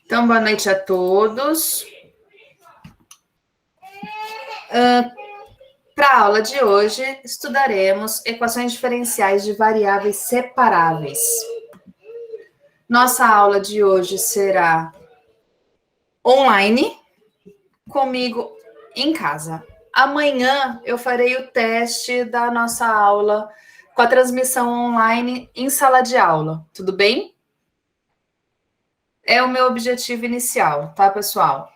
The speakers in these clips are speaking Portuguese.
Então, boa noite a todos. Para a aula de hoje, estudaremos equações diferenciais de variáveis separáveis. Nossa aula de hoje será online, comigo em casa. Amanhã eu farei o teste da nossa aula com a transmissão online em sala de aula, tudo bem? É o meu objetivo inicial, tá, pessoal?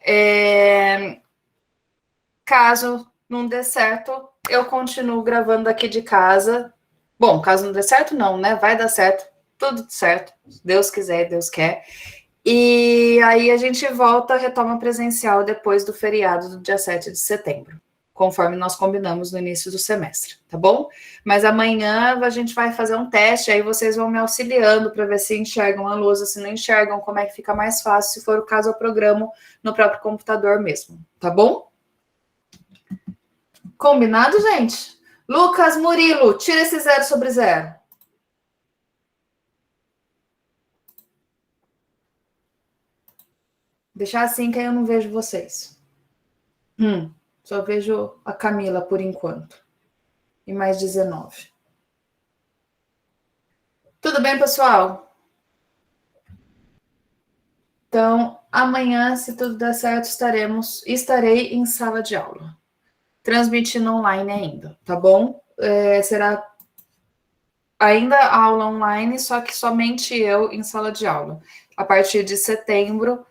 Caso não dê certo, eu continuo gravando aqui de casa. Bom, caso não dê certo, não, né? Vai dar certo, tudo certo. Deus quiser, Deus quer. E aí a gente volta, retoma presencial depois do feriado do dia 7 de setembro, conforme nós combinamos no início do semestre, tá bom? Mas amanhã a gente vai fazer um teste, aí vocês vão me auxiliando para ver se enxergam a lousa, se não enxergam, como é que fica mais fácil. Se for o caso, eu programo no próprio computador mesmo, tá bom? Combinado, gente? Lucas, Murilo, tira esse 0 sobre 0. Deixar assim que aí eu não vejo vocês. Só vejo a Camila por enquanto. E mais 19. Tudo bem, pessoal? Então, amanhã, se tudo der certo, estarei em sala de aula. Transmitindo online ainda, tá bom? Será ainda aula online, só que somente eu em sala de aula. A partir de setembro,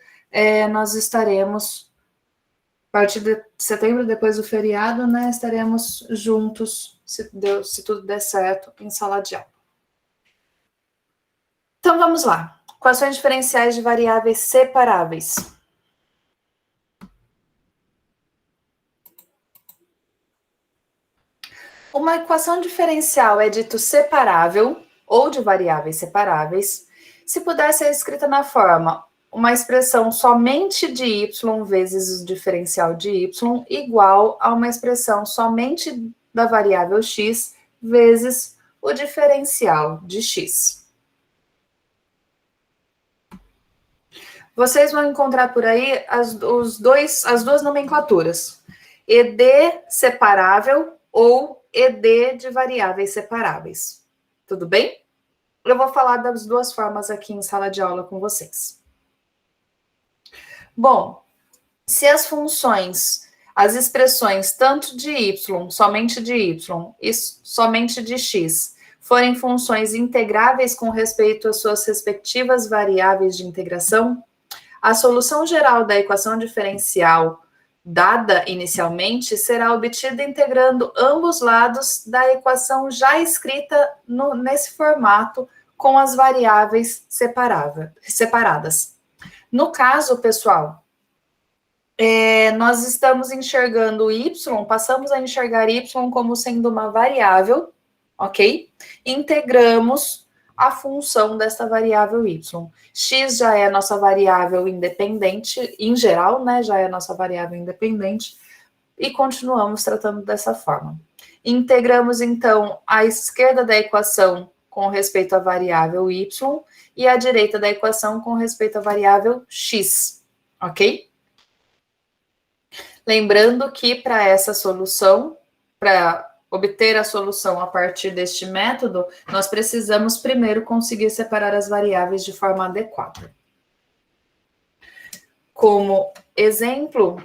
nós estaremos, a partir de setembro, depois do feriado, né, estaremos juntos, se tudo der certo, em sala de aula. Então, vamos lá. Equações diferenciais de variáveis separáveis. Uma equação diferencial é dito separável ou de variáveis separáveis se puder ser escrita na forma uma expressão somente de y vezes o diferencial de y igual a uma expressão somente da variável x vezes o diferencial de x. Vocês vão encontrar por aí as duas nomenclaturas: ED separável ou ED de variáveis separáveis. Tudo bem? Eu vou falar das duas formas aqui em sala de aula com vocês. Bom, se as funções, as expressões tanto de y, somente de y, e somente de x, forem funções integráveis com respeito às suas respectivas variáveis de integração, a solução geral da equação diferencial dada inicialmente será obtida integrando ambos lados da equação já escrita nesse formato com as variáveis separadas. No caso, pessoal, nós estamos enxergando y, passamos a enxergar y como sendo uma variável, ok? Integramos a função dessa variável y. X já é a nossa variável independente, em geral, né? Já é a nossa variável independente, e continuamos tratando dessa forma. Integramos, então, a esquerda da equação com respeito à variável y e a direita da equação com respeito à variável x, ok? Lembrando que para essa solução, para obter a solução a partir deste método, nós precisamos primeiro conseguir separar as variáveis de forma adequada. Como exemplo,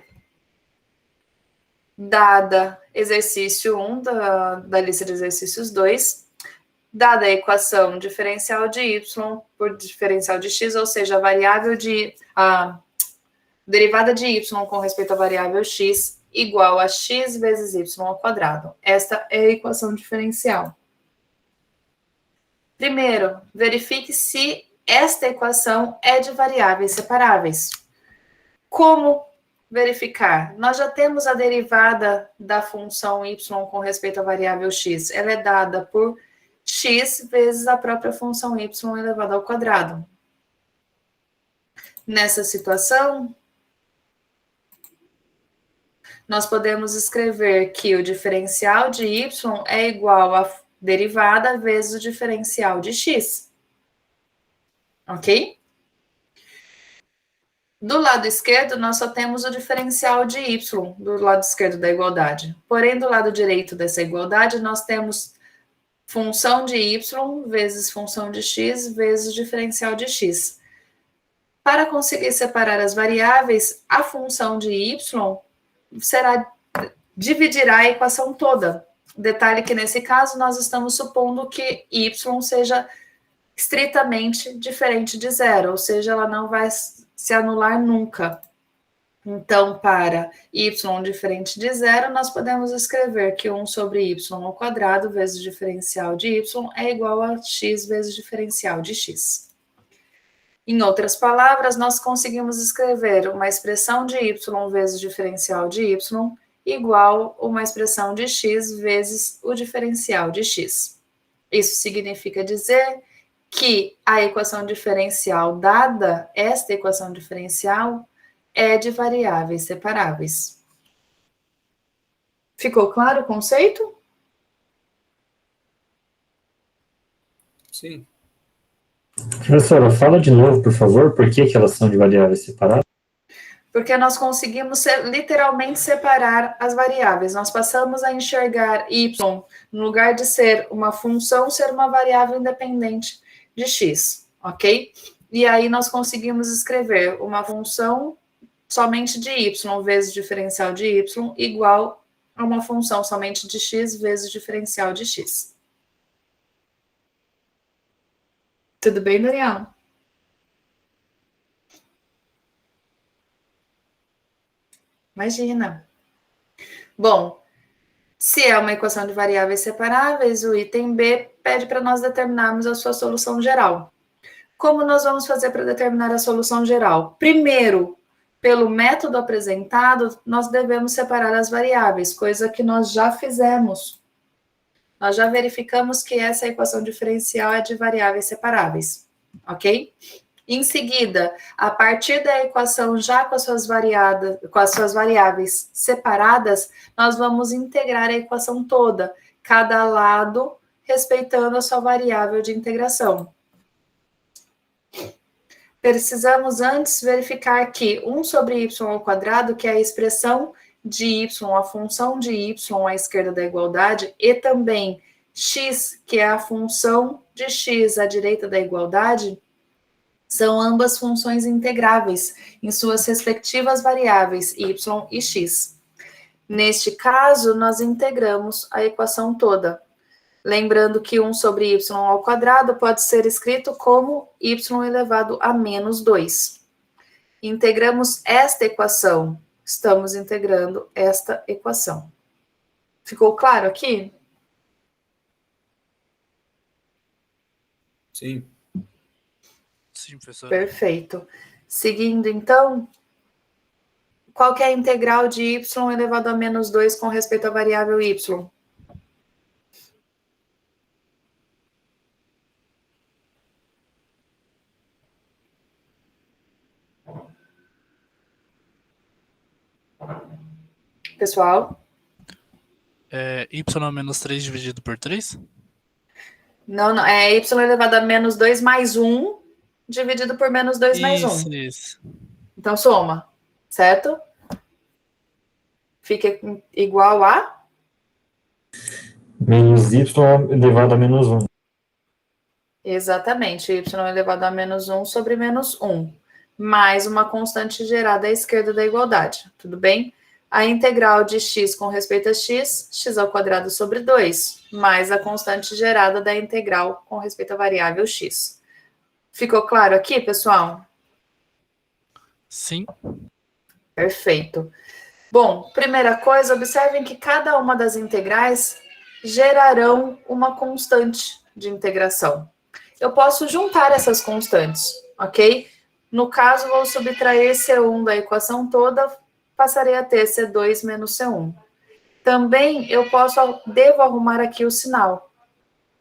dada exercício 1 da lista de exercícios 2, dada a equação diferencial de y por diferencial de x, ou seja, a derivada de y com respeito à variável x igual a x vezes y ao quadrado. Esta é a equação diferencial. Primeiro, verifique se esta equação é de variáveis separáveis. Como verificar? Nós já temos a derivada da função y com respeito à variável x. Ela é dada por x vezes a própria função y elevada ao quadrado. Nessa situação, nós podemos escrever que o diferencial de y é igual a derivada vezes o diferencial de x. Ok? Do lado esquerdo, nós só temos o diferencial de y, do lado esquerdo da igualdade. Porém, do lado direito dessa igualdade, nós temos função de y vezes função de x vezes diferencial de x. Para conseguir separar as variáveis, a função de y dividirá a equação toda. Detalhe que, nesse caso, nós estamos supondo que y seja estritamente diferente de zero, ou seja, ela não vai se anular nunca. Então, para y diferente de zero, nós podemos escrever que 1 sobre y ao quadrado vezes o diferencial de y é igual a x vezes o diferencial de x. Em outras palavras, nós conseguimos escrever uma expressão de y vezes o diferencial de y igual a uma expressão de x vezes o diferencial de x. Isso significa dizer que a equação diferencial dada, esta equação diferencial, é de variáveis separáveis. Ficou claro o conceito? Sim. Professora, fala de novo, por favor, por que elas são de variáveis separadas? Porque nós conseguimos literalmente separar as variáveis. Nós passamos a enxergar y, no lugar de ser uma função, ser uma variável independente de x, ok? E aí nós conseguimos escrever uma função somente de y vezes o diferencial de y igual a uma função somente de x vezes o diferencial de x. Tudo bem, Daniel? Imagina. Bom, se é uma equação de variáveis separáveis, o item B pede para nós determinarmos a sua solução geral. Como nós vamos fazer para determinar a solução geral? Primeiro, pelo método apresentado, nós devemos separar as variáveis, coisa que nós já fizemos. Nós já verificamos que essa equação diferencial é de variáveis separáveis, ok? Em seguida, a partir da equação já com as suas variáveis separadas, nós vamos integrar a equação toda, cada lado respeitando a sua variável de integração. Precisamos antes verificar que 1 sobre y ao quadrado, que é a expressão de y, a função de y à esquerda da igualdade, e também x, que é a função de x à direita da igualdade, são ambas funções integráveis em suas respectivas variáveis y e x. Neste caso, nós integramos a equação toda. Lembrando que 1 sobre y ao quadrado pode ser escrito como y elevado a menos 2. Integramos esta equação. Estamos integrando esta equação. Ficou claro aqui? Sim. Sim, professor. Perfeito. Seguindo, então, qual que é a integral de y elevado a menos 2 com respeito à variável y? Pessoal? Y menos 3 dividido por 3? Não, é y elevado a menos 2 mais 1 dividido por menos 2 mais 1. Isso. Então, soma, certo? Fica igual a? Menos y elevado a menos 1. Exatamente, y elevado a menos 1 sobre menos 1. Mais uma constante gerada à esquerda da igualdade, tudo bem? A integral de x com respeito a x, x ao quadrado sobre 2, mais a constante gerada da integral com respeito à variável x. Ficou claro aqui, pessoal? Sim. Perfeito. Bom, primeira coisa, observem que cada uma das integrais gerarão uma constante de integração. Eu posso juntar essas constantes, ok? No caso, vou subtrair C1 da equação toda, passarei a ter C2 menos C1. Também eu devo arrumar aqui o sinal.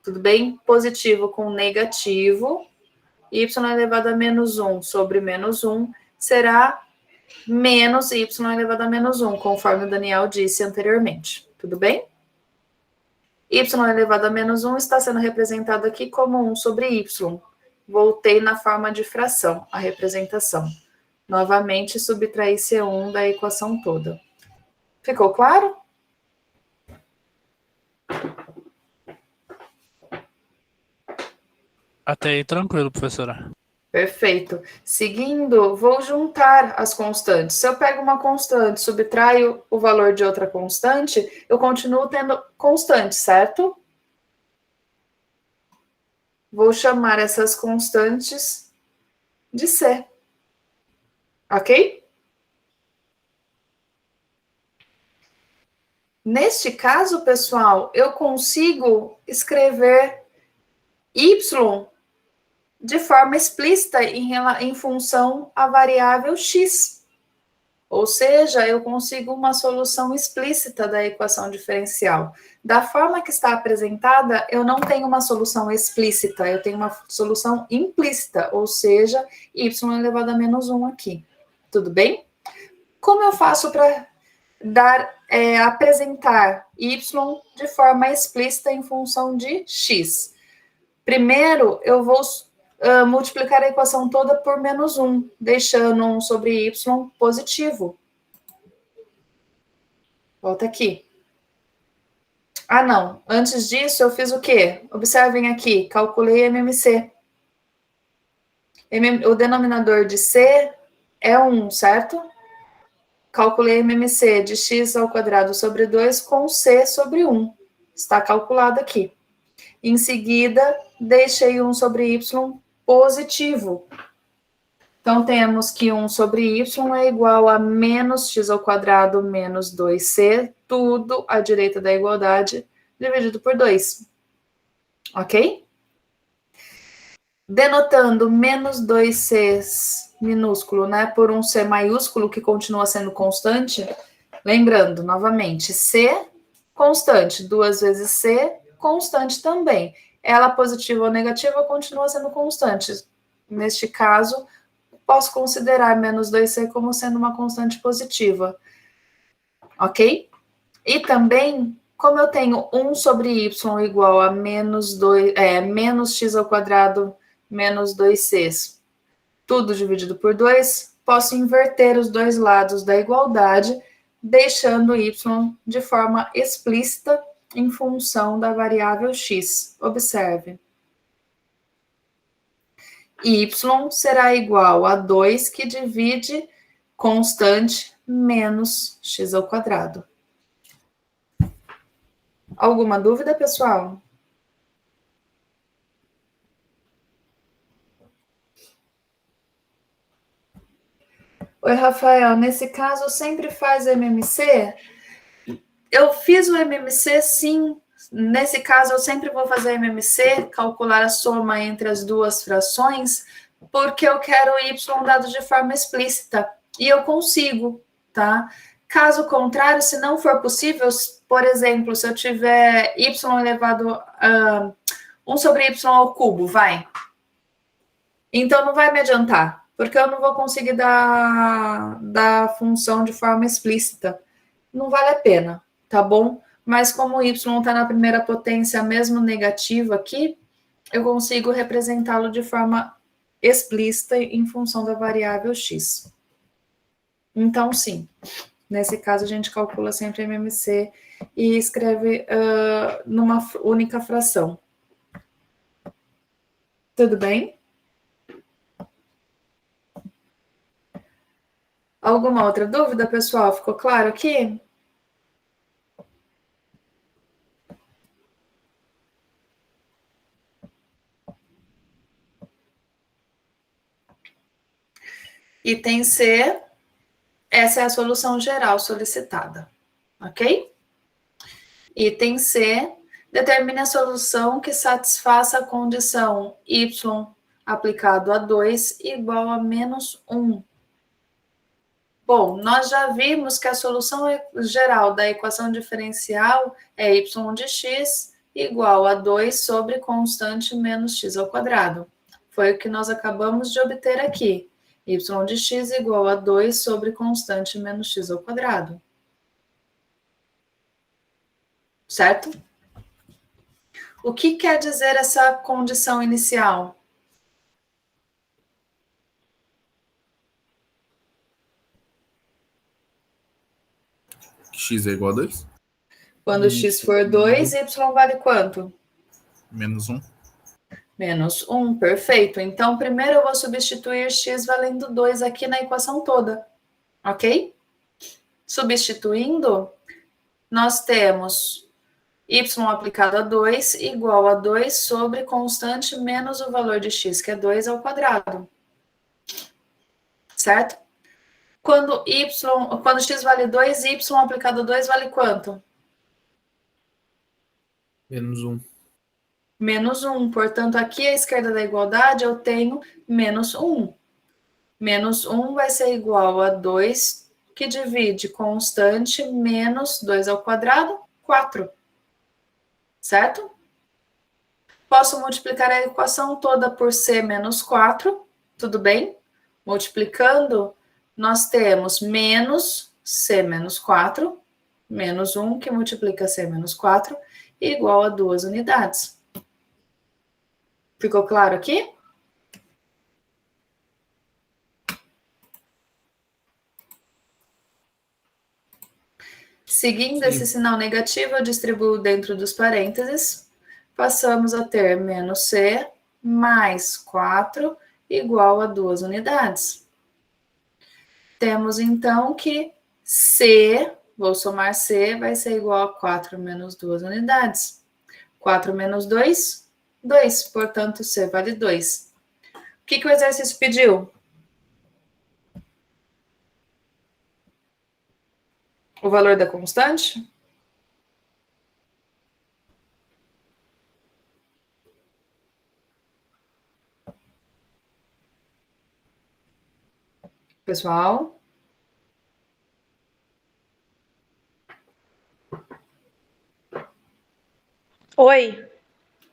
Tudo bem? Positivo com negativo. Y elevado a menos 1 sobre menos 1 será menos y elevado a menos 1, conforme o Daniel disse anteriormente. Tudo bem? Y elevado a menos 1 está sendo representado aqui como 1 sobre y. Voltei na forma de fração, a representação. Novamente, subtrair C1 da equação toda. Ficou claro? Até aí, tranquilo, professora. Perfeito. Seguindo, vou juntar as constantes. Se eu pego uma constante, subtraio o valor de outra constante, eu continuo tendo constante, certo? Vou chamar essas constantes de C. Ok? Neste caso, pessoal, eu consigo escrever y de forma explícita em função à variável x. Ou seja, eu consigo uma solução explícita da equação diferencial. Da forma que está apresentada, eu não tenho uma solução explícita, eu tenho uma solução implícita, ou seja, y elevado a menos 1 aqui. Tudo bem? Como eu faço para apresentar y de forma explícita em função de x? Primeiro, eu vou multiplicar a equação toda por menos 1, deixando 1 sobre y positivo. Volta aqui. Ah, não. Antes disso, eu fiz o quê? Observem aqui, calculei MMC. O denominador de C é 1, certo? Calculei MMC de x ao quadrado sobre 2 com C sobre 1. Está calculado aqui. Em seguida, deixei 1 sobre y positivo. Então, temos que 1 sobre y é igual a menos x ao quadrado menos 2c, tudo à direita da igualdade, dividido por 2. Ok? Denotando menos 2c minúsculo, né, por um c maiúsculo, que continua sendo constante. Lembrando, novamente, c constante, 2 vezes c, constante também. Ela positiva ou negativa continua sendo constante. Neste caso, posso considerar menos 2c como sendo uma constante positiva. Ok? E também, como eu tenho 1 sobre y igual a menos x ao quadrado menos 2c, tudo dividido por 2, posso inverter os dois lados da igualdade, deixando y de forma explícita em função da variável x. Observe. Y será igual a 2 que divide constante menos x ao quadrado. Alguma dúvida, pessoal? Oi, Rafael, nesse caso sempre faz MMC? Eu fiz o MMC, sim. Nesse caso, eu sempre vou fazer MMC, calcular a soma entre as duas frações, porque eu quero y dado de forma explícita. E eu consigo, tá? Caso contrário, se não for possível, por exemplo, se eu tiver y elevado a 1 sobre y ao cubo, vai. Então, não vai me adiantar, porque eu não vou conseguir dar função de forma explícita. Não vale a pena, tá bom? Mas como y está na primeira potência, mesmo negativa aqui, eu consigo representá-lo de forma explícita em função da variável x. Então, sim, nesse caso a gente calcula sempre MMC e escreve numa única fração. Tudo bem? Alguma outra dúvida, pessoal? Ficou claro aqui? Item C, essa é a solução geral solicitada, ok? Item C, determine a solução que satisfaça a condição y aplicado a 2 igual a menos 1. Bom, nós já vimos que a solução geral da equação diferencial é y de x igual a 2 sobre constante menos x ao quadrado. Foi o que nós acabamos de obter aqui. Y de x igual a 2 sobre constante menos x ao quadrado. Certo? O que quer dizer essa condição inicial? x é igual a 2. Quando x for 2, y vale quanto? Menos 1. Menos 1, perfeito. Então, primeiro eu vou substituir x valendo 2 aqui na equação toda, ok? Substituindo, nós temos y aplicado a 2 igual a 2 sobre constante menos o valor de x, que é 2 ao quadrado. Certo? Quando x vale 2, y aplicado a 2 vale quanto? Menos 1. Menos 1. Portanto, aqui à esquerda da igualdade eu tenho menos 1. Menos 1 vai ser igual a 2, que divide constante menos 2 ao quadrado, 4. Certo? Posso multiplicar a equação toda por c menos 4, tudo bem? Multiplicando, nós temos menos c menos 4, menos 1, que multiplica c menos 4, igual a 2 unidades. Ficou claro aqui? Seguindo esse sinal negativo, eu distribuo dentro dos parênteses. Passamos a ter menos c mais 4 igual a 2 unidades. Temos, então, que c, vou somar c, vai ser igual a 4 menos 2 unidades. 4 menos 2, 2. Portanto, c vale 2. O que o exercício pediu? O valor da constante? Pessoal? Oi.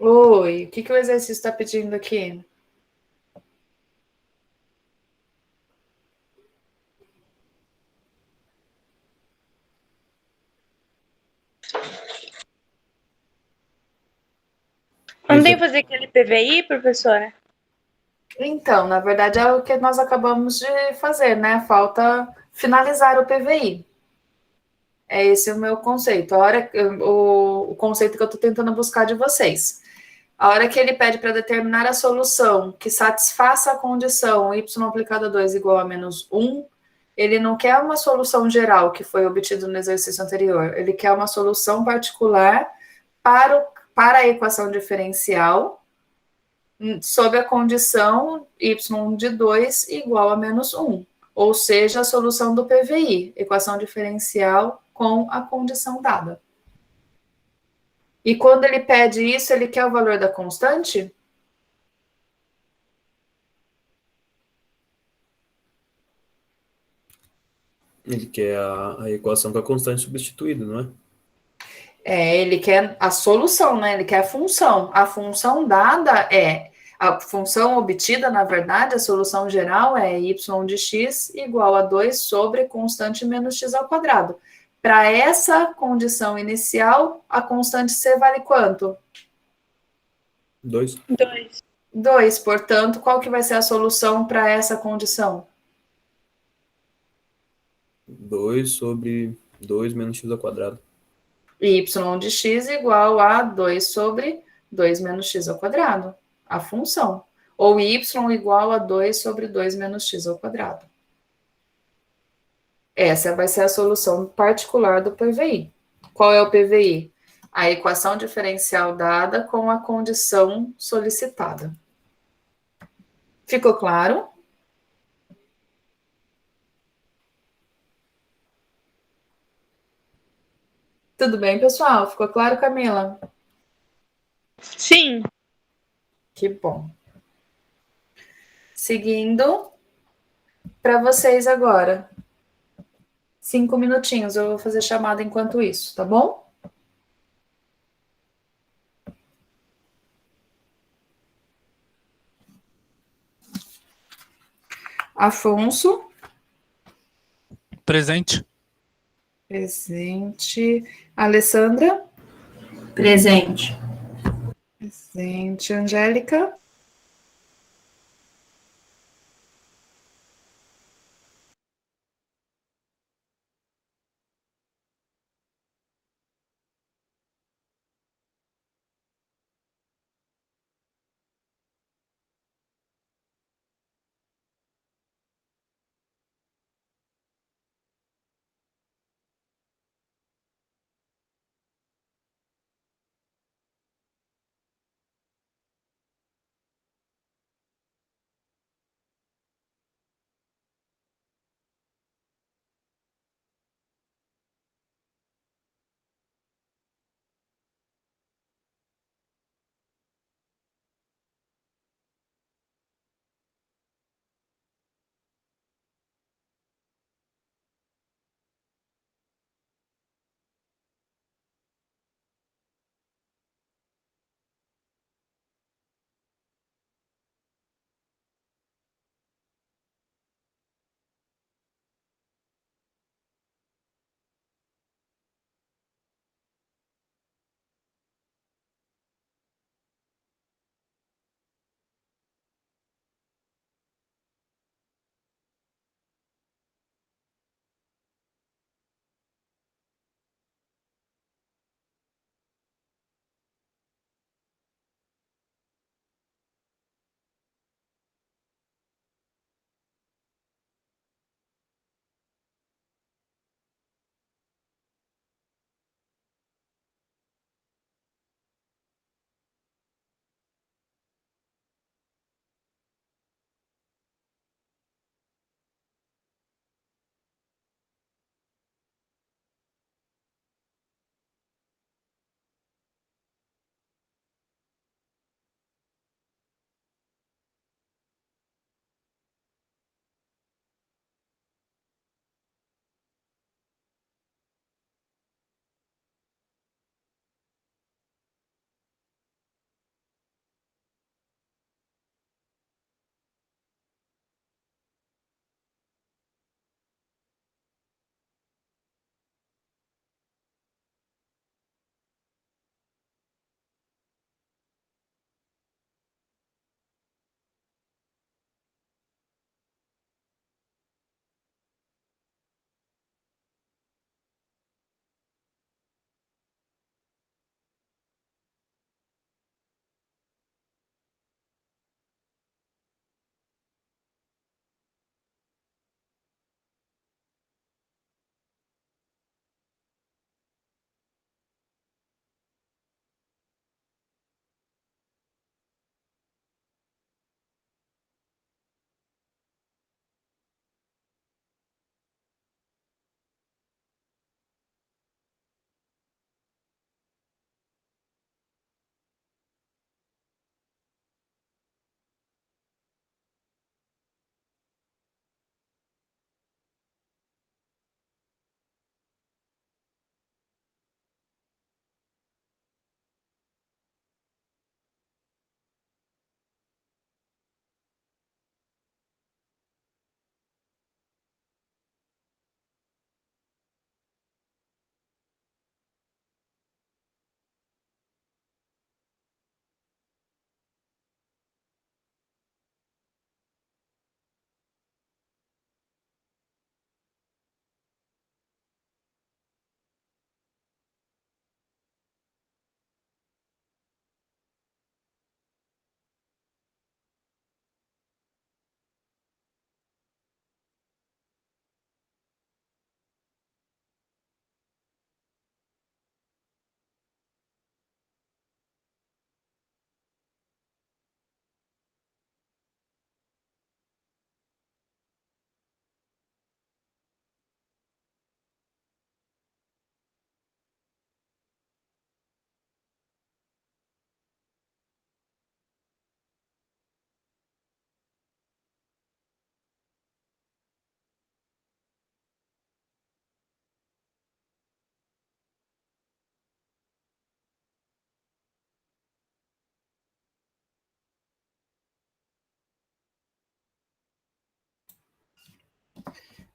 Oi, o que o exercício está pedindo aqui? Não tem que fazer aquele PVI, professora? Então, na verdade, é o que nós acabamos de fazer, né? Falta finalizar o PVI. É esse o meu conceito. O conceito que eu estou tentando buscar de vocês. A hora que ele pede para determinar a solução que satisfaça a condição y aplicado a 2 igual a menos 1, ele não quer uma solução geral que foi obtido no exercício anterior. Ele quer uma solução particular para a equação diferencial sob a condição y de 2 igual a menos 1. Ou seja, a solução do PVI, equação diferencial com a condição dada. E quando ele pede isso, ele quer o valor da constante? Ele quer a equação com a constante substituída, não é? Ele quer a solução, né? Ele quer a função. A função dada a função obtida, na verdade, a solução geral é y de x igual a 2 sobre constante menos x ao quadrado. Para essa condição inicial, a constante c vale quanto? 2. 2. 2. Portanto, qual que vai ser a solução para essa condição? 2 sobre 2 menos x ao quadrado. Y de x igual a 2 sobre 2 menos x ao quadrado. A função. Ou y igual a 2 sobre 2 menos x ao quadrado. Essa vai ser a solução particular do PVI. Qual é o PVI? A equação diferencial dada com a condição solicitada. Ficou claro? Tudo bem, pessoal? Ficou claro, Camila? Sim. Que bom. Seguindo, para vocês agora. 5 minutinhos, eu vou fazer chamada enquanto isso, tá bom? Afonso. Presente. Presente. Alessandra. Presente. Presente. Angélica.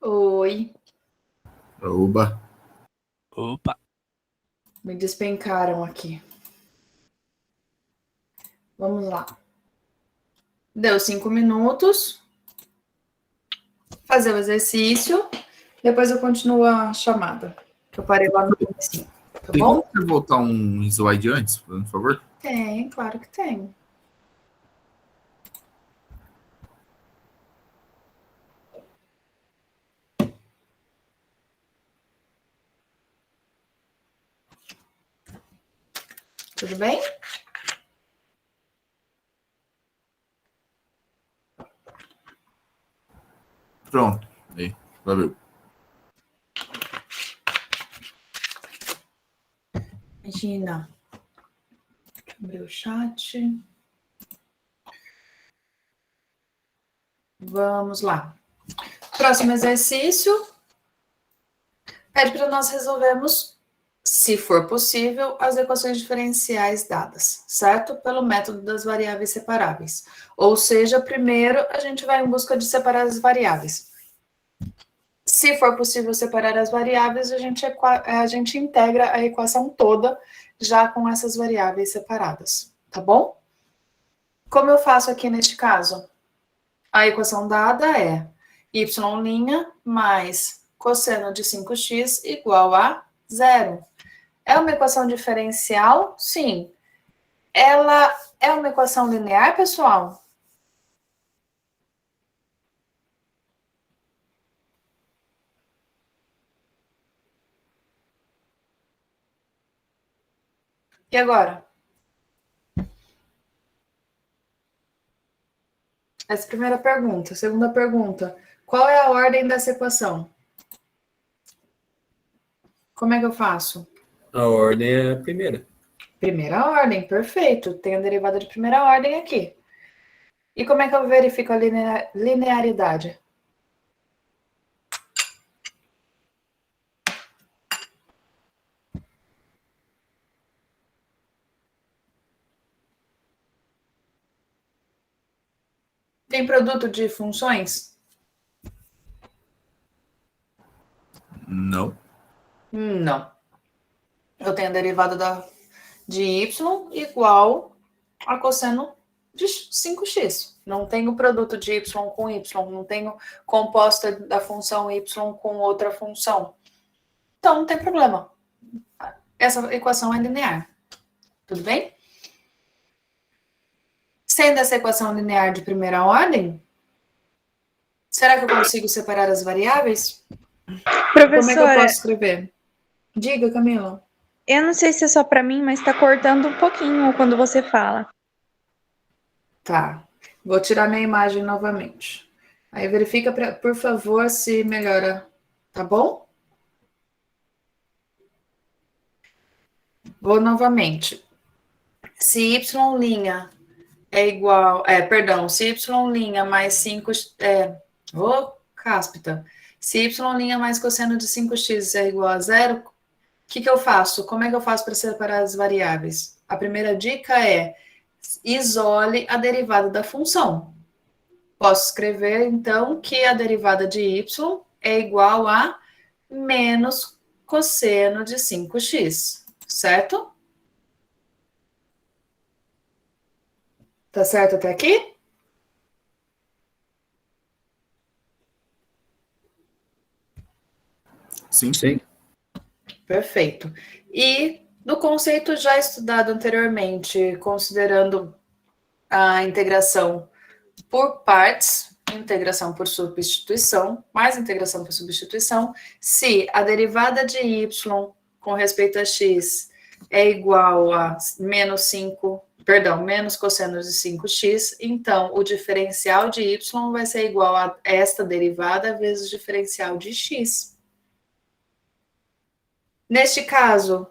Oi. Oba. Opa. Me despencaram aqui. Vamos lá. Deu 5 minutos. Fazer o exercício. Depois eu continuo a chamada. Que eu parei lá no comecinho. Tá Tem bom? como você voltar um slide antes, por favor? Tem, claro que tem. Tudo bem? Pronto. Aí, valeu. Imagina. Deixa eu abrir o chat. Vamos lá. Próximo exercício. Pede para nós resolvermos, se for possível, as equações diferenciais dadas, certo? Pelo método das variáveis separáveis. Ou seja, primeiro a gente vai em busca de separar as variáveis. Se for possível separar as variáveis, a gente integra a equação toda já com essas variáveis separadas, tá bom? Como eu faço aqui neste caso? A equação dada é y' mais cosseno de 5x igual a 0. É uma equação diferencial? Sim. Ela é uma equação linear, pessoal? E agora? Essa é a primeira pergunta. Segunda pergunta. Qual é a ordem dessa equação? Como é que eu faço? A ordem é a primeira. Primeira ordem, perfeito. Tem a derivada de primeira ordem aqui. E como é que eu verifico a linearidade? Tem produto de funções? Não. Não. Eu tenho a derivada de y igual a cosseno de 5x. Não tenho produto de y com y, não tenho composta da função y com outra função. Então, não tem problema. Essa equação é linear. Tudo bem? Sendo essa equação linear de primeira ordem, será que eu consigo separar as variáveis? Como é que eu Professora, posso escrever? Diga, Camila. eu não sei se é só pra mim, mas tá cortando um pouquinho quando você fala. Tá. Vou tirar minha imagem novamente. Aí verifica, por favor, se melhora. Tá bom? Vou novamente. Se y' é igual. Perdão, se y' mais 5. Cáspita. Se y' mais cosseno de 5x é igual a zero, o que eu faço? Como é que eu faço para separar as variáveis? A primeira dica é isole a derivada da função. Posso escrever, então, que a derivada de y é igual a menos cosseno de 5x, certo? Tá certo até aqui? Sim. Sim. Perfeito. E no conceito já estudado anteriormente, considerando a integração por partes, integração por substituição, mais integração por substituição, se a derivada de y com respeito a x é igual a menos cosseno de 5x, então o diferencial de y vai ser igual a esta derivada vezes o diferencial de x. Neste caso,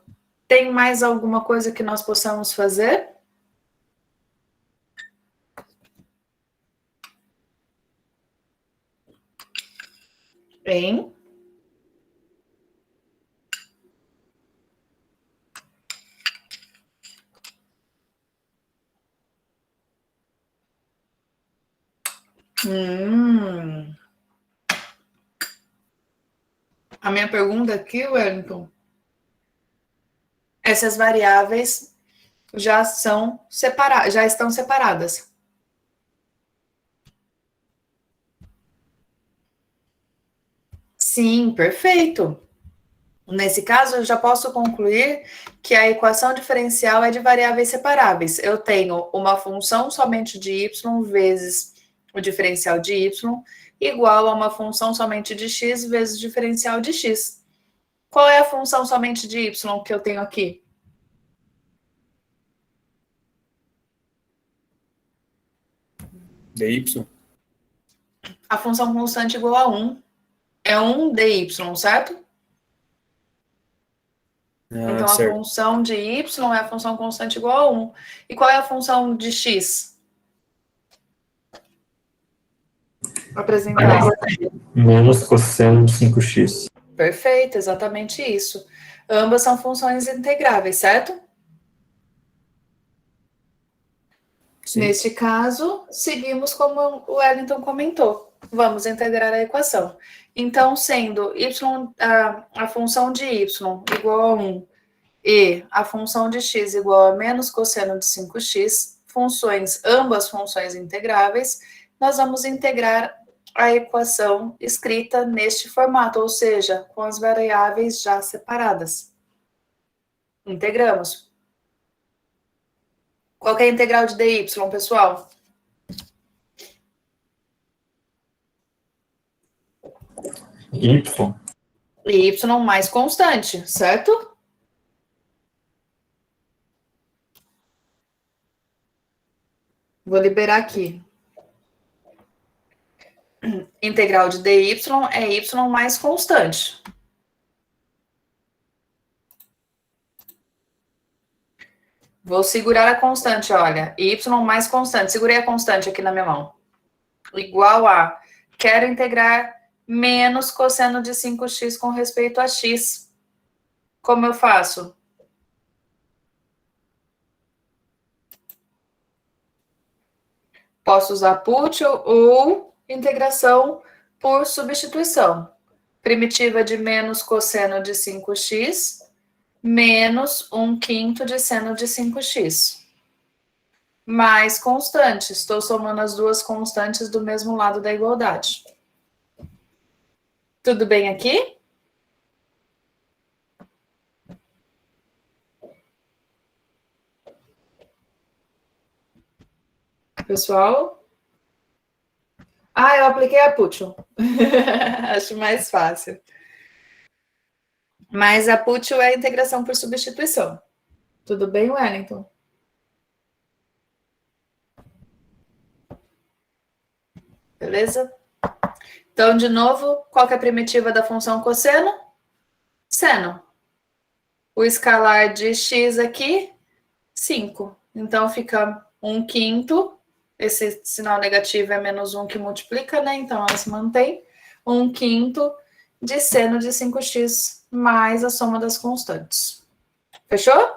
tem mais alguma coisa que nós possamos fazer? Hein? Hum. minha pergunta aqui, Wellington, essas variáveis já estão separadas. Sim, perfeito. Nesse caso, eu já posso concluir que a equação diferencial é de variáveis separáveis. Eu tenho uma função somente de y vezes o diferencial de y igual a uma função somente de x vezes o diferencial de x. Qual é a função somente de y que eu tenho aqui? dy. A função constante igual a 1. É 1 dy, certo? Então, a Certo. função de y é a função constante igual a 1. E qual é a função de x? Apresentar. Menos cosseno de 5x. Perfeito, exatamente isso. Ambas são funções integráveis, certo? Sim. Neste caso, seguimos como o Wellington comentou. Vamos integrar a equação. Então, sendo a função de y igual a 1 e a função de x igual a menos cosseno de 5x, ambas funções integráveis, nós vamos integrar a equação escrita neste formato, ou seja, com as variáveis já separadas. Integramos. Qual que é a integral de dy, pessoal? Y. Y mais constante, certo? Vou liberar aqui. Integral de dy é y mais constante. Vou segurar a constante, olha. Y mais constante. Segurei a constante aqui na minha mão. Igual a... Quero integrar menos cosseno de 5x com respeito a x. Como eu faço? Posso usar put ou integração por substituição. Primitiva de menos cosseno de 5x menos 1/5 de seno de 5x. Mais constante. Estou somando as duas constantes do mesmo lado da igualdade. Tudo bem aqui? Pessoal? Eu apliquei a Putchel. Acho mais fácil. Mas a Putchel é a integração por substituição. Tudo bem, Wellington? Beleza? Então, de novo, qual que é a primitiva da função cosseno? Seno. O escalar de x aqui, 5. Então, fica 1/5. Esse sinal negativo é menos 1 que multiplica, né? Então, ela se mantém. 1/5 de seno de 5x mais a soma das constantes. Fechou?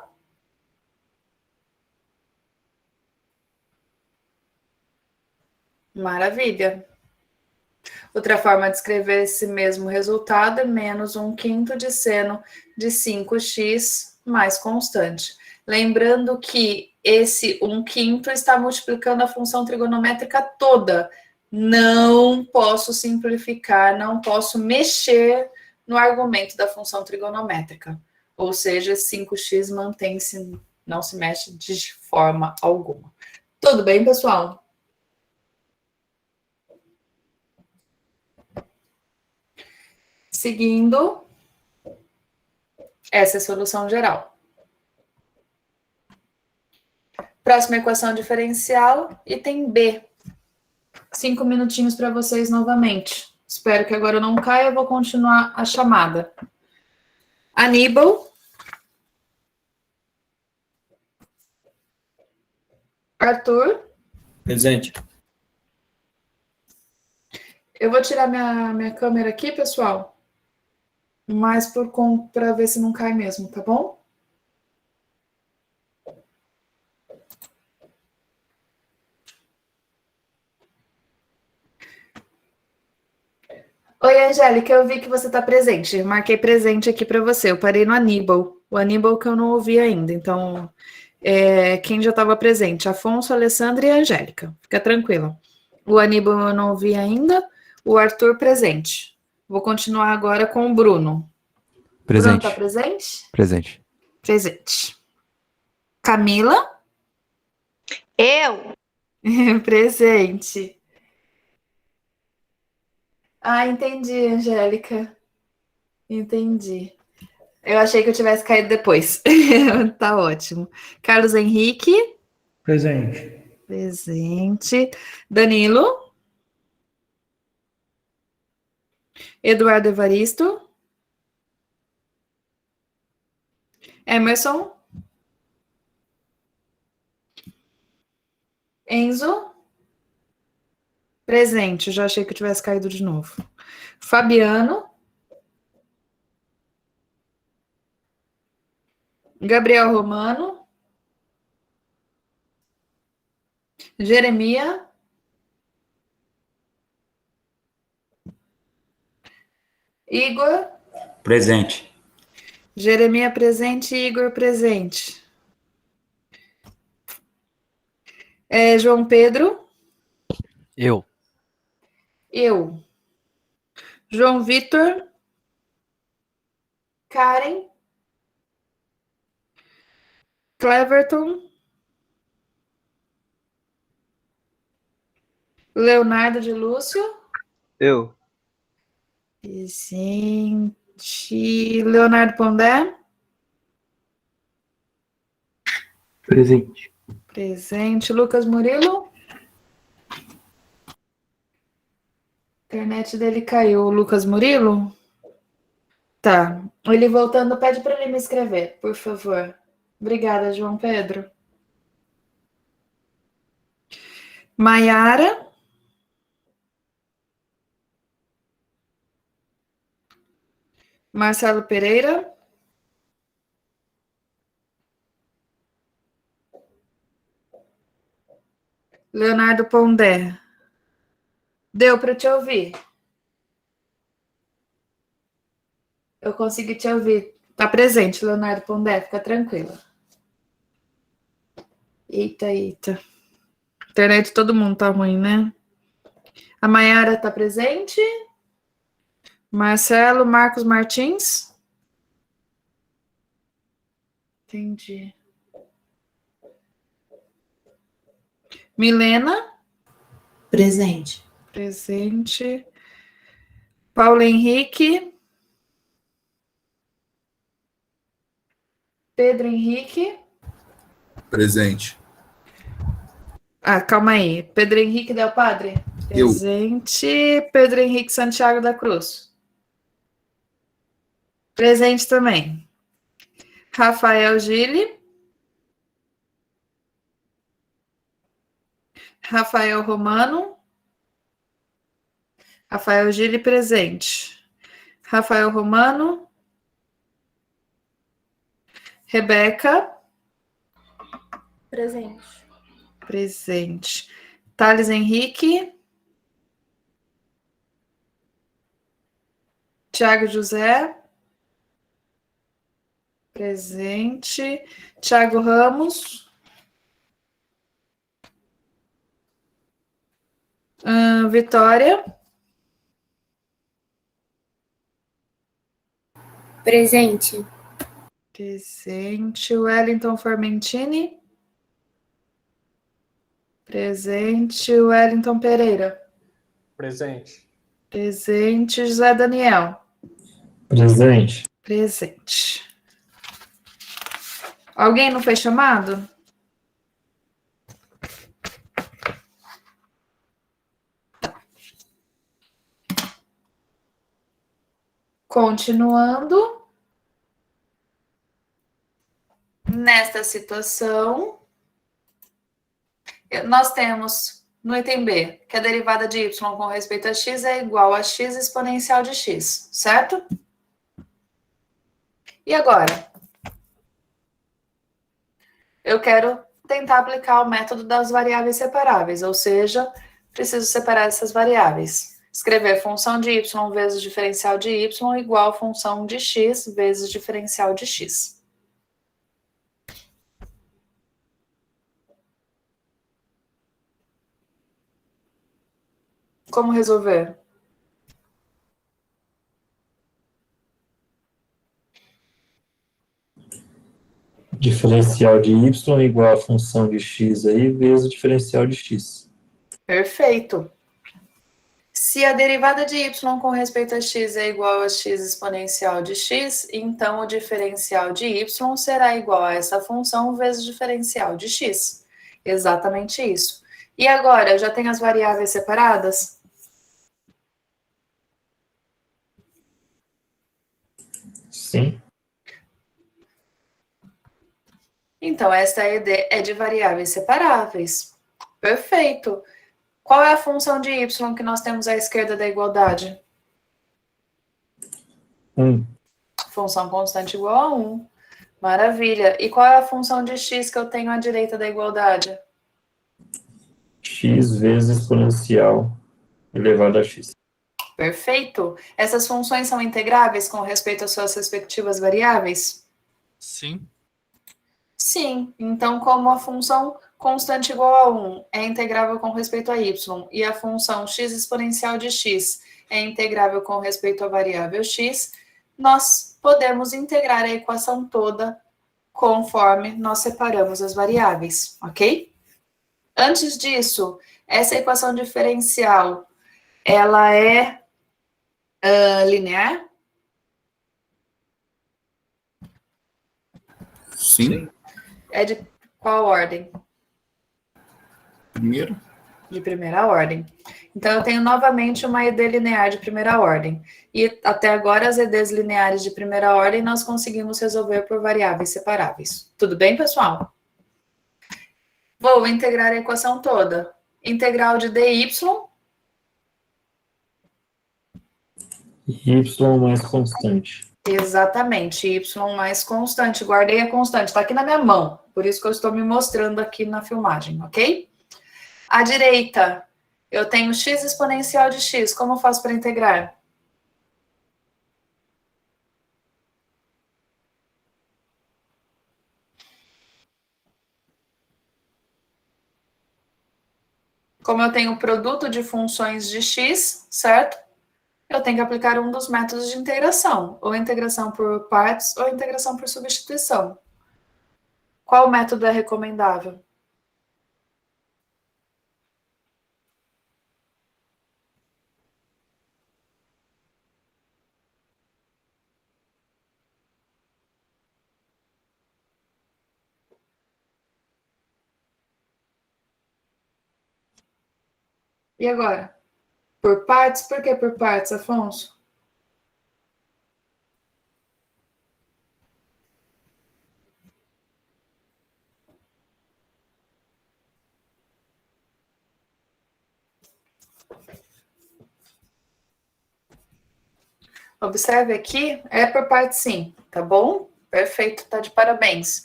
Maravilha. Outra forma de escrever esse mesmo resultado é menos 1/5 de seno de 5x mais constante. Lembrando que esse 1/5 está multiplicando a função trigonométrica toda. Não posso simplificar, não posso mexer no argumento da função trigonométrica. Ou seja, 5x mantém-se, não se mexe de forma alguma. Tudo bem, pessoal? Seguindo, essa é a solução geral. Próxima equação diferencial, item B. 5 minutinhos para vocês novamente. Espero que agora eu não caia, eu vou continuar a chamada. Aníbal. Arthur. Presente. Eu vou tirar minha câmera aqui, pessoal. Mas para ver se não cai mesmo, tá bom? Oi, Angélica, eu vi que você está presente. Marquei presente aqui para você. Eu parei no Aníbal. O Aníbal que eu não ouvi ainda. Então, quem já estava presente? Afonso, Alessandra e Angélica. Fica tranquila. O Aníbal eu não ouvi ainda. O Arthur presente. Vou continuar agora com o Bruno. Bruno Presente. está presente? Presente. Presente. Camila? Eu? Presente. Ah, entendi, Angélica. Entendi. Eu achei que eu tivesse caído depois. Tá ótimo. Carlos Henrique? Presente. Presente. Danilo? Eduardo Evaristo? Emerson? Enzo? Presente. Já achei que eu tivesse caído de novo. Fabiano? Gabriel Romano? Jeremia? Igor? Presente. Jeremia presente, Igor presente. João Pedro? Eu. Eu. João Vitor? Karen? Cleverton? Leonardo de Lúcio? Eu. Presente. Leonardo Pondé? Presente. Presente. Lucas Murilo? A internet dele caiu. Lucas Murilo? Tá. Ele voltando, pede para ele me escrever, por favor. Obrigada, João Pedro. Maiara? Marcelo Pereira? Leonardo Pondé? Deu para te ouvir? Eu consegui te ouvir. Tá presente, Leonardo Pondé, fica tranquila. Eita, eita. Internet de todo mundo tá ruim, né? A Maiara tá presente? Marcelo, Marcos Martins? Entendi. Milena? Presente. Presente. Paulo Henrique? Pedro Henrique? Presente. Ah, calma aí. Pedro Henrique Del Padre? Eu. Presente. Pedro Henrique Santiago da Cruz? Presente também. Rafael Gille? Rafael Romano? Rafael Gille presente. Rafael Romano? Rebeca? Presente. Presente. Thales Henrique? Tiago José? Presente. Tiago Ramos? Vitória? Presente. Presente. Wellington Formentini? Presente. Wellington Pereira? Presente. Presente. José Daniel? Presente. Presente. Alguém não foi chamado? Continuando. Nesta situação, nós temos no item B que a derivada de y com respeito a x é igual a x exponencial de x, certo? E agora? Eu quero tentar aplicar o método das variáveis separáveis, ou seja, preciso separar essas variáveis. escrever função de y vezes diferencial de y igual função de x vezes diferencial de x. Como resolver? Diferencial de y igual a função de x aí vezes o diferencial de x. Perfeito. Se a derivada de y com respeito a x é igual a x exponencial de x, então o diferencial de y será igual a essa função vezes o diferencial de x. Exatamente isso. E agora, eu já tenho as variáveis separadas? Sim. Então, essa é de variáveis separáveis. Perfeito. Qual é a função de y que nós temos à esquerda da igualdade? 1. Função constante igual a 1. Maravilha. E qual é a função de x que eu tenho à direita da igualdade? X vezes exponencial elevado a x. Perfeito. Essas funções são integráveis com respeito às suas respectivas variáveis? Sim. Sim. Então, como a função constante igual a 1 é integrável com respeito a y e a função x exponencial de x é integrável com respeito à variável x, nós podemos integrar a equação toda conforme nós separamos as variáveis, ok? Antes disso, essa equação diferencial, ela é linear? Sim. É de qual ordem? Primeiro. De primeira ordem. Então, eu tenho novamente uma ED linear de primeira ordem. E até agora, as EDs lineares de primeira ordem nós conseguimos resolver por variáveis separáveis. Tudo bem, pessoal? Vou integrar a equação toda. Integral de dy, Y mais constante. exatamente, y mais constante. Guardei a constante, está aqui na minha mão. Por isso que eu estou me mostrando aqui na filmagem, ok? À direita, eu tenho x exponencial de x. Como eu faço para integrar? Como eu tenho produto de funções de x, certo? Eu tenho que aplicar um dos métodos de integração, ou integração por partes, ou integração por substituição. Qual método é recomendável? E agora? Por partes? Por que por partes, Afonso? Observe aqui, é por partes sim, tá bom? Perfeito, tá de parabéns.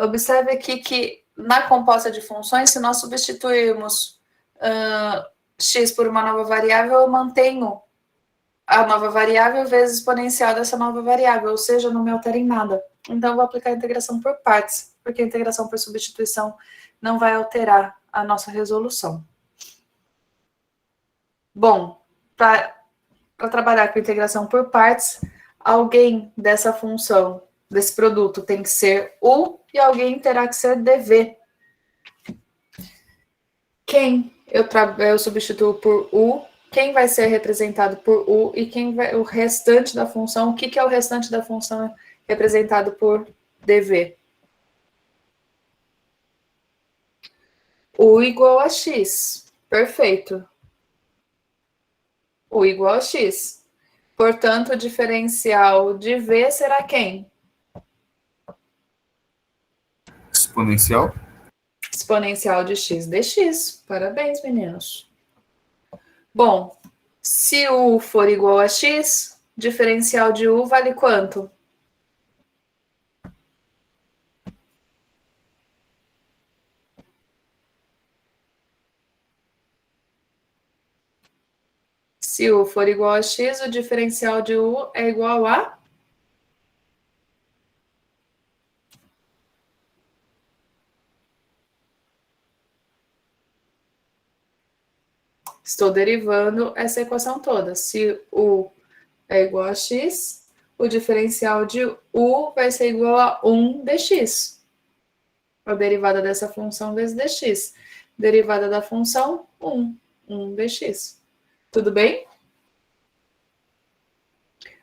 Observe aqui que na composta de funções, se nós substituirmos x por uma nova variável, eu mantenho a nova variável vezes exponencial dessa nova variável, ou seja, não me altera em nada. Então, eu vou aplicar a integração por partes, porque a integração por substituição não vai alterar a nossa resolução. Bom, para trabalhar com integração por partes, alguém dessa função, desse produto, tem que ser u e alguém terá que ser dv. Quem eu substituo por u, quem vai ser representado por u e quem vai, o restante da função, o que é o restante da função representado por dv? U igual a x. Perfeito. U igual a x. Portanto, o diferencial de v será quem? Exponencial. Exponencial de x dx. Parabéns, meninos. Bom, se u for igual a x, diferencial de u vale quanto? Se U for igual a X, o diferencial de U é igual a... Estou derivando essa equação toda. Se U é igual a X, o diferencial de U vai ser igual a 1 dx. A derivada dessa função vezes dx. Derivada da função, 1 dx. Tudo bem?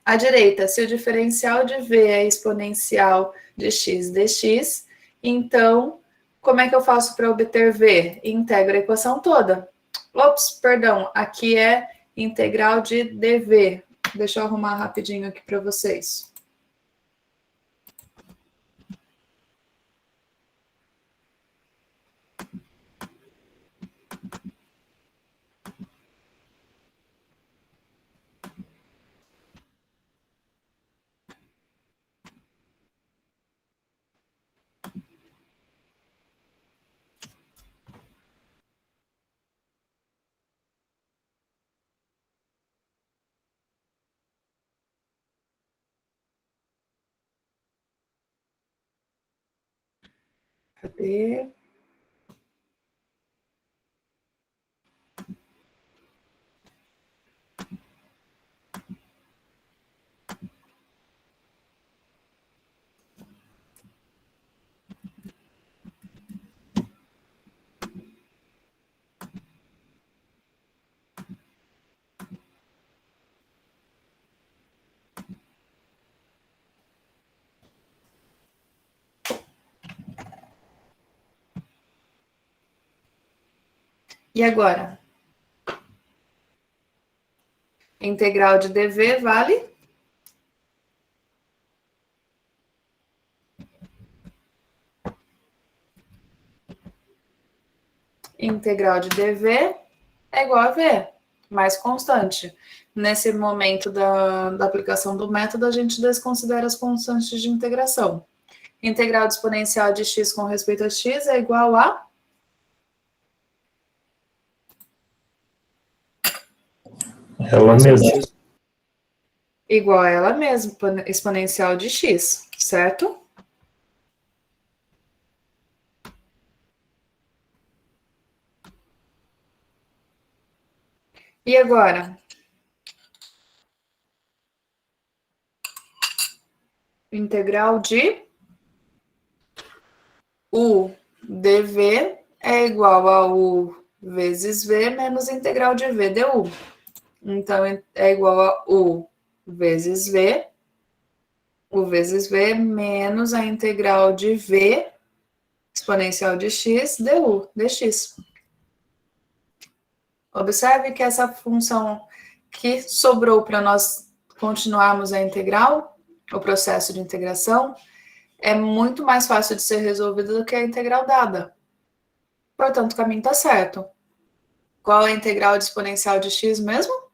À direita, se o diferencial de v é exponencial de x dx, então, como é que eu faço para obter v? Integro a equação toda. Ops, perdão, aqui é integral de dv. Deixa eu arrumar rapidinho aqui para vocês. Cadê? E agora? Integral de dv vale? Integral de dv é igual a v, mais constante. Nesse momento da aplicação do método, a gente desconsidera as constantes de integração. Integral de exponencial de x com respeito a x é igual a... Ela mesma. Igual a ela mesma, exponencial de x, certo? E agora? Integral de U dv é igual a U vezes V menos integral de V du. Então, é igual a U vezes V, U vezes V menos a integral de V exponencial de x du, dx. Observe que essa função que sobrou para nós continuarmos a integral, o processo de integração, é muito mais fácil de ser resolvido do que a integral dada. Portanto, o caminho está certo. Qual é a integral de exponencial de x mesmo?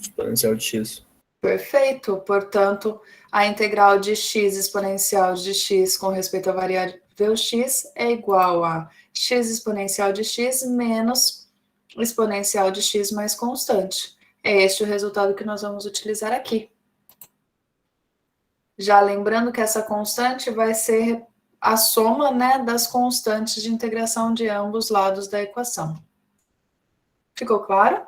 Exponencial de x. Perfeito. Portanto, a integral de x exponencial de x com respeito à variável x é igual a x exponencial de x menos exponencial de x mais constante. É este o resultado que nós vamos utilizar aqui. Já lembrando que essa constante vai ser a soma, né, das constantes de integração de ambos os lados da equação. Ficou claro?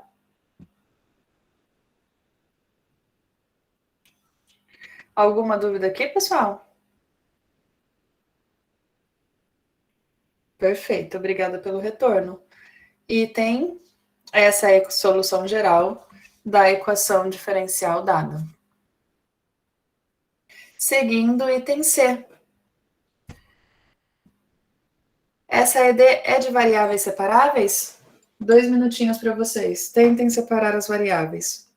Alguma dúvida aqui, pessoal? Perfeito, obrigada pelo retorno. Item, essa é a solução geral da equação diferencial dada. Seguindo, item C. Essa ED é de variáveis separáveis? 2 minutinhos para vocês. Tentem separar as variáveis.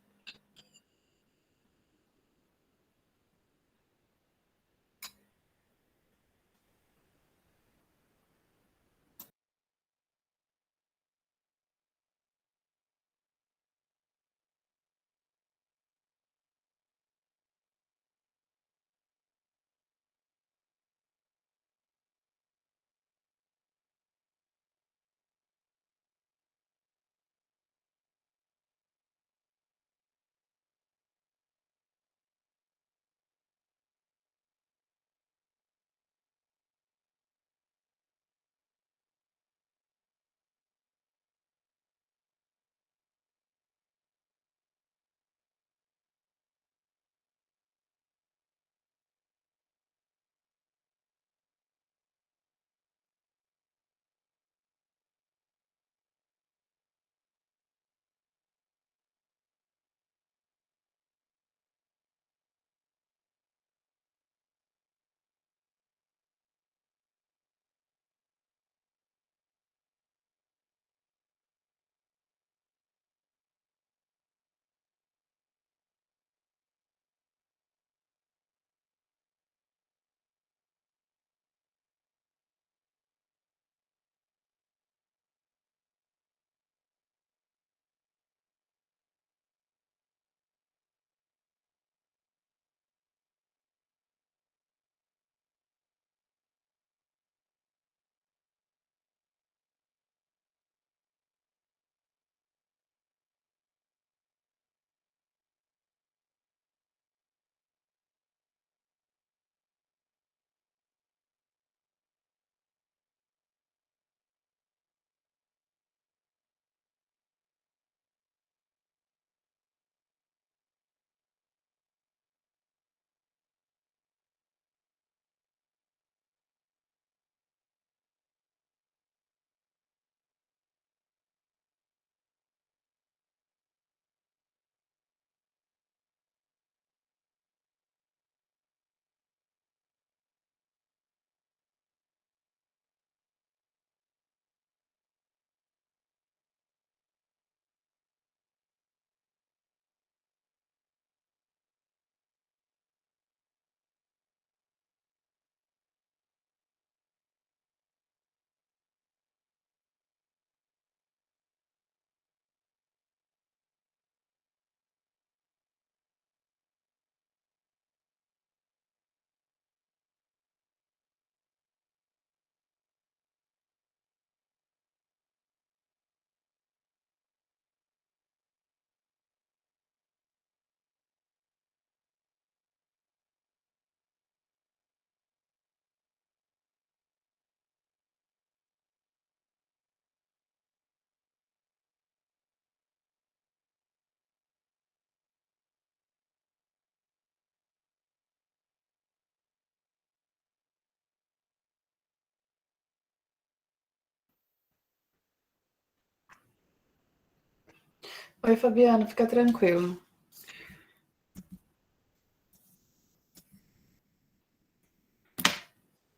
Oi, Fabiano, fica tranquilo.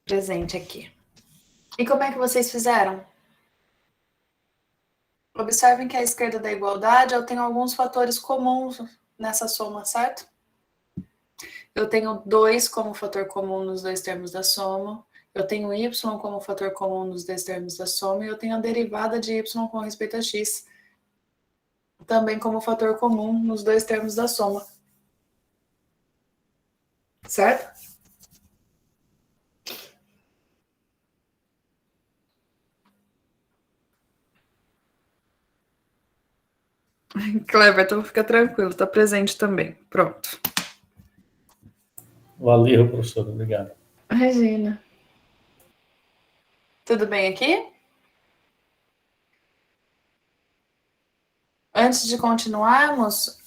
Presente aqui. E como é que vocês fizeram? Observem que à esquerda da igualdade eu tenho alguns fatores comuns nessa soma, certo? Eu tenho 2 como fator comum nos dois termos da soma, eu tenho y como fator comum nos dois termos da soma, e eu tenho a derivada de y com respeito a x também como fator comum nos dois termos da soma. Certo? Cleverton, fica tranquilo, tá presente também. Pronto. Valeu, professor. Obrigado. Regina. Tudo bem aqui? Antes de continuarmos,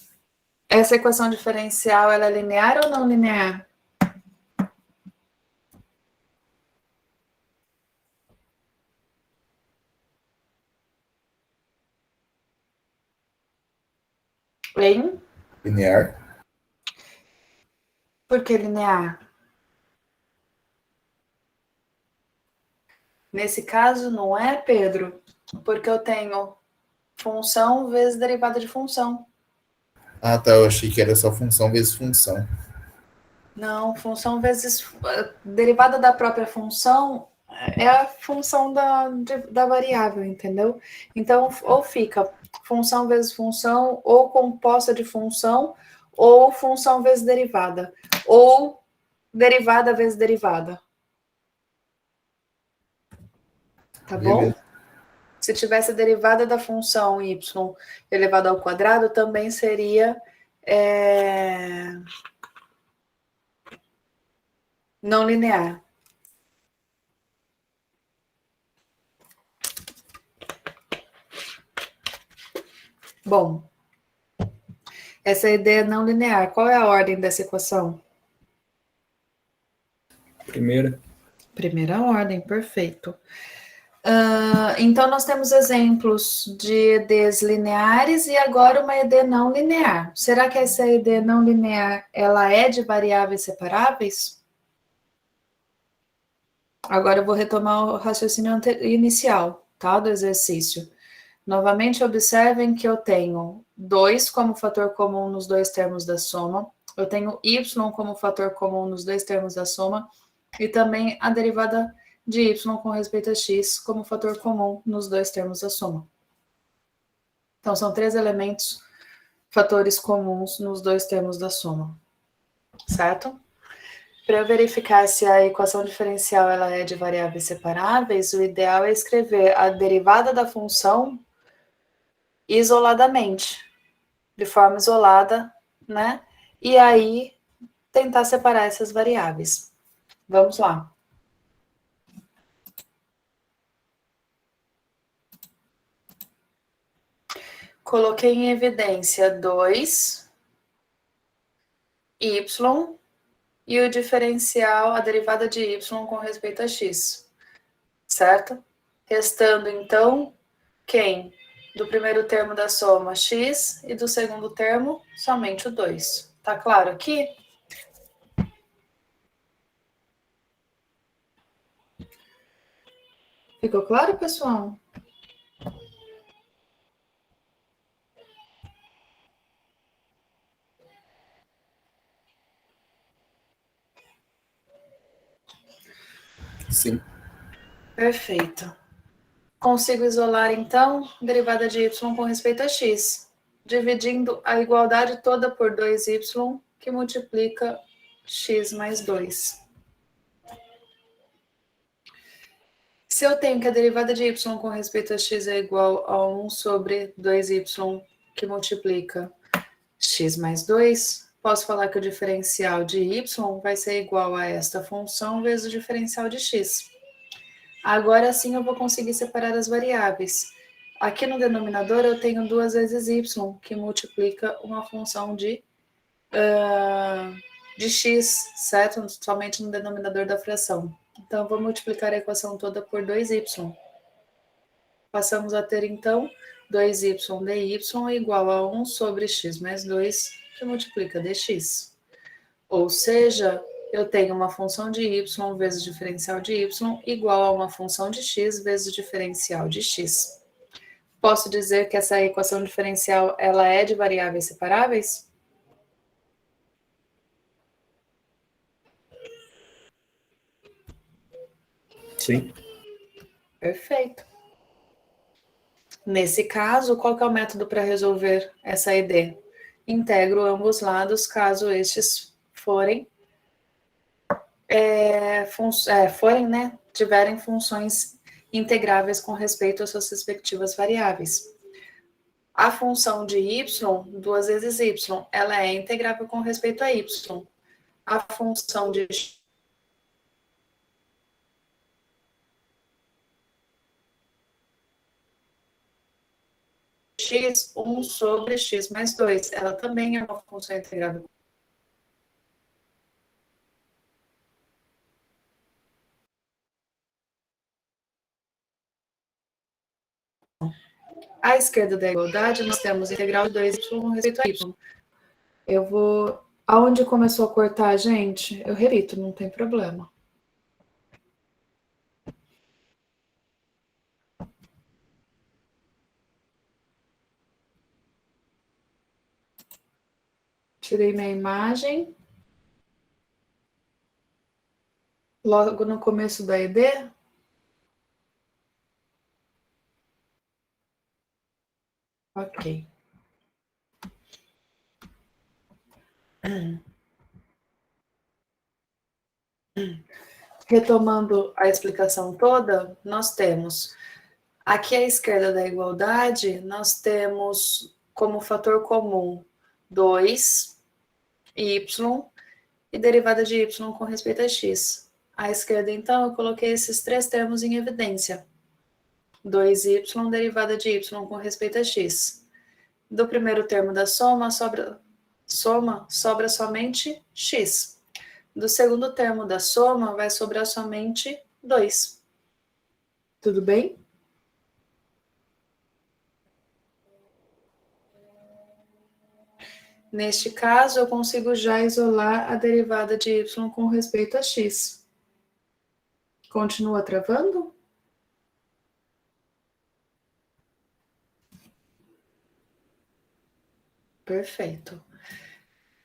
essa equação diferencial ela é linear ou não linear? Hein? Linear. Por que linear? Nesse caso, não é, Pedro? Porque eu tenho função vezes derivada de função. Ah, tá. Eu achei que era só função vezes função. Não, função vezes... Derivada da própria função é a função da variável, entendeu? Então, ou fica função vezes função, ou composta de função, ou função vezes derivada, ou derivada vezes derivada. Tá bom? Beleza. Se tivesse a derivada da função y elevado ao quadrado, também seria não linear. Bom, essa ideia não linear, qual é a ordem dessa equação? Primeira. Primeira ordem, perfeito. Então, nós temos exemplos de EDs lineares e agora uma ED não linear. Será que essa ED não linear, ela é de variáveis separáveis? Agora eu vou retomar o raciocínio inicial, tá, do exercício. Novamente, observem que eu tenho 2 como fator comum nos dois termos da soma, eu tenho y como fator comum nos dois termos da soma, e também a derivada de y com respeito a x como fator comum nos dois termos da soma. Então, são 3 elementos, fatores comuns nos dois termos da soma, certo? Para eu verificar se a equação diferencial ela é de variáveis separáveis, o ideal é escrever a derivada da função isoladamente, de forma isolada, né? E aí, tentar separar essas variáveis. Vamos lá. Coloquei em evidência 2, y, e o diferencial, a derivada de y com respeito a x, certo? Restando, então, quem? Do primeiro termo da soma, x, e do segundo termo, somente o 2. Tá claro aqui? Ficou claro, pessoal? Sim. Perfeito. Consigo isolar, então, derivada de y com respeito a x, dividindo a igualdade toda por 2y, que multiplica x mais 2. Se eu tenho que a derivada de y com respeito a x é igual a 1 sobre 2y, que multiplica x mais 2, posso falar que o diferencial de y vai ser igual a esta função vezes o diferencial de x. Agora sim eu vou conseguir separar as variáveis. Aqui no denominador eu tenho 2 vezes y, que multiplica uma função de x, certo? Somente no denominador da fração. Então, vou multiplicar a equação toda por 2y. Passamos a ter, então, 2y dy igual a 1 sobre x mais 2, que multiplica dx. Ou seja, eu tenho uma função de y vezes o diferencial de y igual a uma função de x vezes o diferencial de x. Posso dizer que essa equação diferencial ela é de variáveis separáveis? Sim. Perfeito. Nesse caso, qual que é o método para resolver essa ED? Integro ambos lados caso estes forem, tiverem funções integráveis com respeito às suas respectivas variáveis. A função de y, 2 vezes y, ela é integrável com respeito a y. A função de x, 1 sobre x mais 2. Ela também é uma função integrável. À esquerda da igualdade, nós temos integral de 2y com respeito a y. Eu vou... Aonde começou a cortar, gente? Eu repito, não tem problema. Tirei minha imagem. Logo no começo da ED. Ok. Retomando a explicação toda, nós temos aqui à esquerda da igualdade, nós temos como fator comum 2y e derivada de y com respeito a x. À esquerda, então, eu coloquei esses três termos em evidência. 2y derivada de y com respeito a x. Do primeiro termo da soma sobra somente x. Do segundo termo da soma vai sobrar somente 2. Tudo bem? Neste caso, eu consigo já isolar a derivada de y com respeito a x. Continua travando? Perfeito.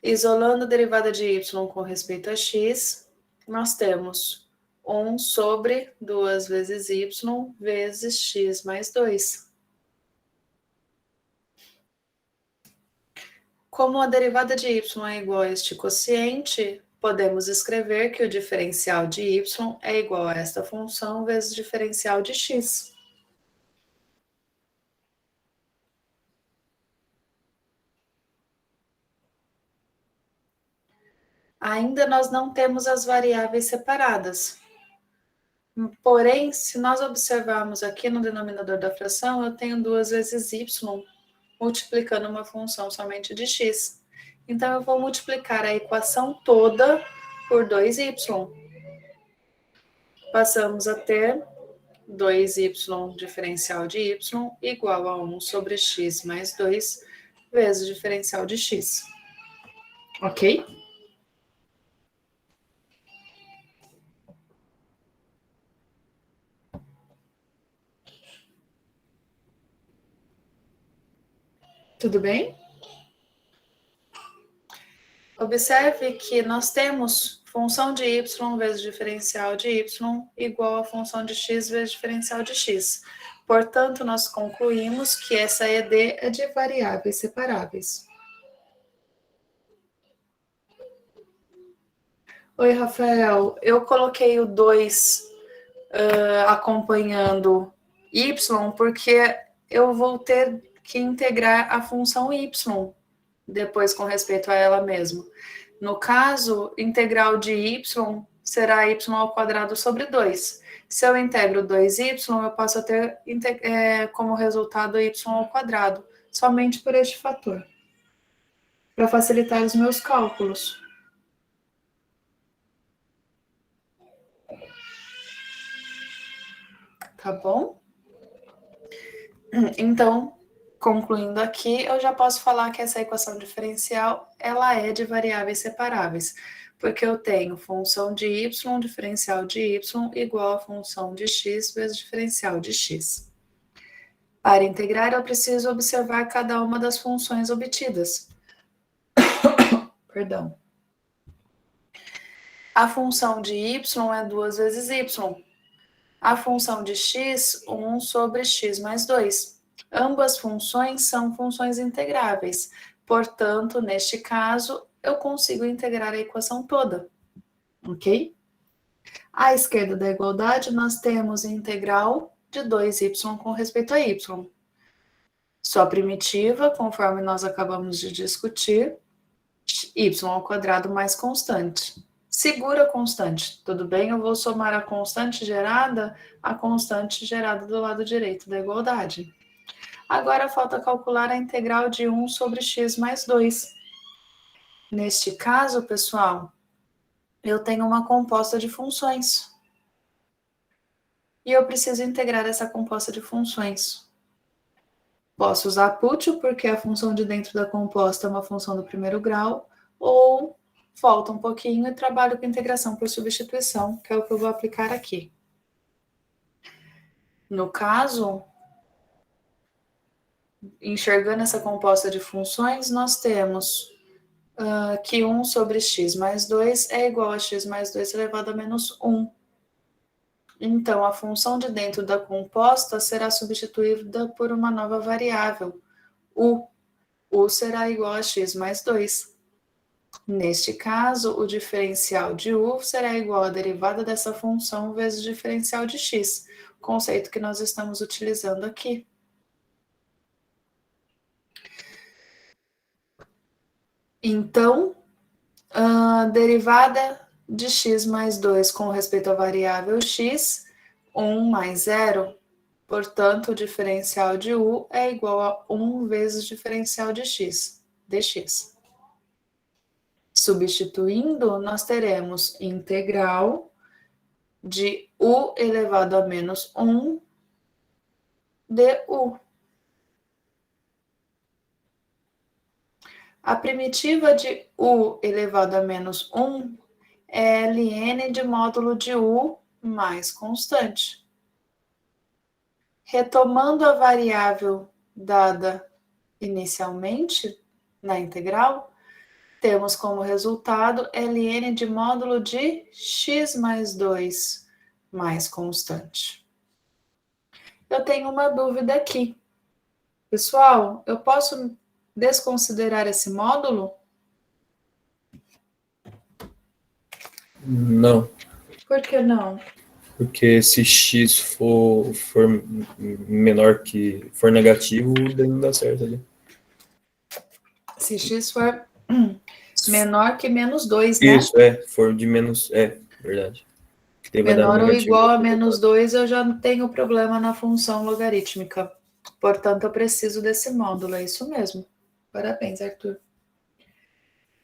Isolando a derivada de y com respeito a x, nós temos 1 sobre 2 vezes y vezes x mais 2. Como a derivada de y é igual a este quociente, podemos escrever que o diferencial de y é igual a esta função vezes o diferencial de x. Ainda nós não temos as variáveis separadas. Porém, se nós observarmos aqui no denominador da fração, eu tenho 2 vezes y multiplicando uma função somente de x. Então, eu vou multiplicar a equação toda por 2y. Passamos a ter 2y diferencial de y igual a 1 sobre x mais 2 vezes o diferencial de x. Ok? Tudo bem? Observe que nós temos função de y vezes diferencial de y igual a função de x vezes diferencial de x. Portanto, nós concluímos que essa ED é de variáveis separáveis. Oi, Rafael. Eu coloquei o 2 acompanhando y porque eu vou ter que integrar a função y depois com respeito a ela mesma. No caso, integral de y será y ao quadrado sobre 2. Se eu integro 2y, eu passo a ter como resultado y ao quadrado, somente por este fator, para facilitar os meus cálculos. Tá bom? Então, concluindo aqui, eu já posso falar que essa equação diferencial, ela é de variáveis separáveis, porque eu tenho função de y, diferencial de y, igual a função de x vezes diferencial de x. Para integrar, eu preciso observar cada uma das funções obtidas. Perdão. A função de y é 2 vezes y. A função de x, 1 sobre x mais 2. Ambas funções são funções integráveis. Portanto, neste caso, eu consigo integrar a equação toda. Ok? À esquerda da igualdade, nós temos a integral de 2y com respeito a y. Sua primitiva, conforme nós acabamos de discutir, y ao quadrado mais constante. Segura constante, tudo bem? Eu vou somar a constante gerada à constante gerada do lado direito da igualdade. Agora falta calcular a integral de 1 sobre x mais 2. Neste caso, pessoal, eu tenho uma composta de funções. E eu preciso integrar essa composta de funções. Posso usar pútil, porque a função de dentro da composta é uma função do primeiro grau, ou volto um pouquinho e trabalho com integração por substituição, que é o que eu vou aplicar aqui. No caso, enxergando essa composta de funções, nós temos que 1 sobre x mais 2 é igual a x mais 2 elevado a menos 1. Então, a função de dentro da composta será substituída por uma nova variável, u. U será igual a x mais 2. Neste caso, o diferencial de u será igual à derivada dessa função vezes o diferencial de x, conceito que nós estamos utilizando aqui. Então, a derivada de x mais 2 com respeito à variável x, 1 mais 0, portanto, o diferencial de u é igual a 1 vezes o diferencial de x, dx. Substituindo, nós teremos integral de u elevado a menos 1 du. A primitiva de u elevado a menos 1 é ln de módulo de u mais constante. Retomando a variável dada inicialmente na integral, temos como resultado ln de módulo de x mais 2 mais constante. Eu tenho uma dúvida aqui. Pessoal, eu posso desconsiderar esse módulo? Não, Por que não? porque se x for menor que for negativo, daí não dá certo ali. Se x for menor que menos 2, né? Isso, for de menos, verdade. Que vai dar Menor ou negativo. igual a menos 2, eu já não tenho problema na função logarítmica. Portanto, eu preciso desse módulo, é isso mesmo. Parabéns, Arthur.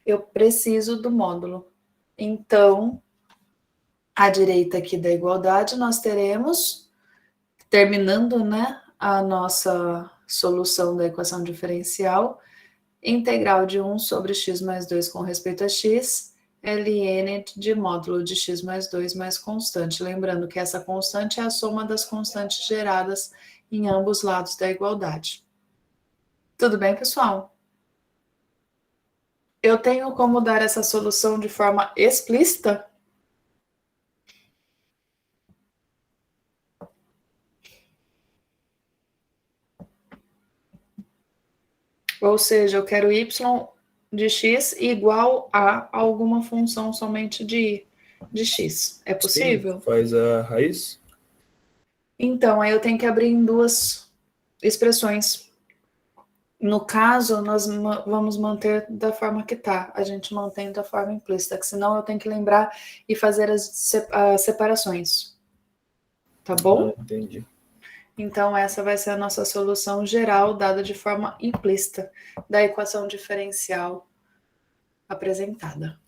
Eu preciso do módulo. Então, à direita aqui da igualdade, nós teremos, terminando, né, a nossa solução da equação diferencial, integral de 1 sobre x mais 2 com respeito a x, ln de módulo de x mais 2 mais constante. Lembrando que essa constante é a soma das constantes geradas em ambos lados da igualdade. Tudo bem, pessoal? Eu tenho como dar essa solução de forma explícita? Ou seja, eu quero y de x igual a alguma função somente de x. É possível? Sim, faz a raiz. Então, aí eu tenho que abrir em duas expressões. No caso, nós vamos manter da forma que está. A gente mantém da forma implícita, que senão eu tenho que lembrar e fazer as separações. Tá bom? Entendi. Então, essa vai ser a nossa solução geral, dada de forma implícita, da equação diferencial apresentada.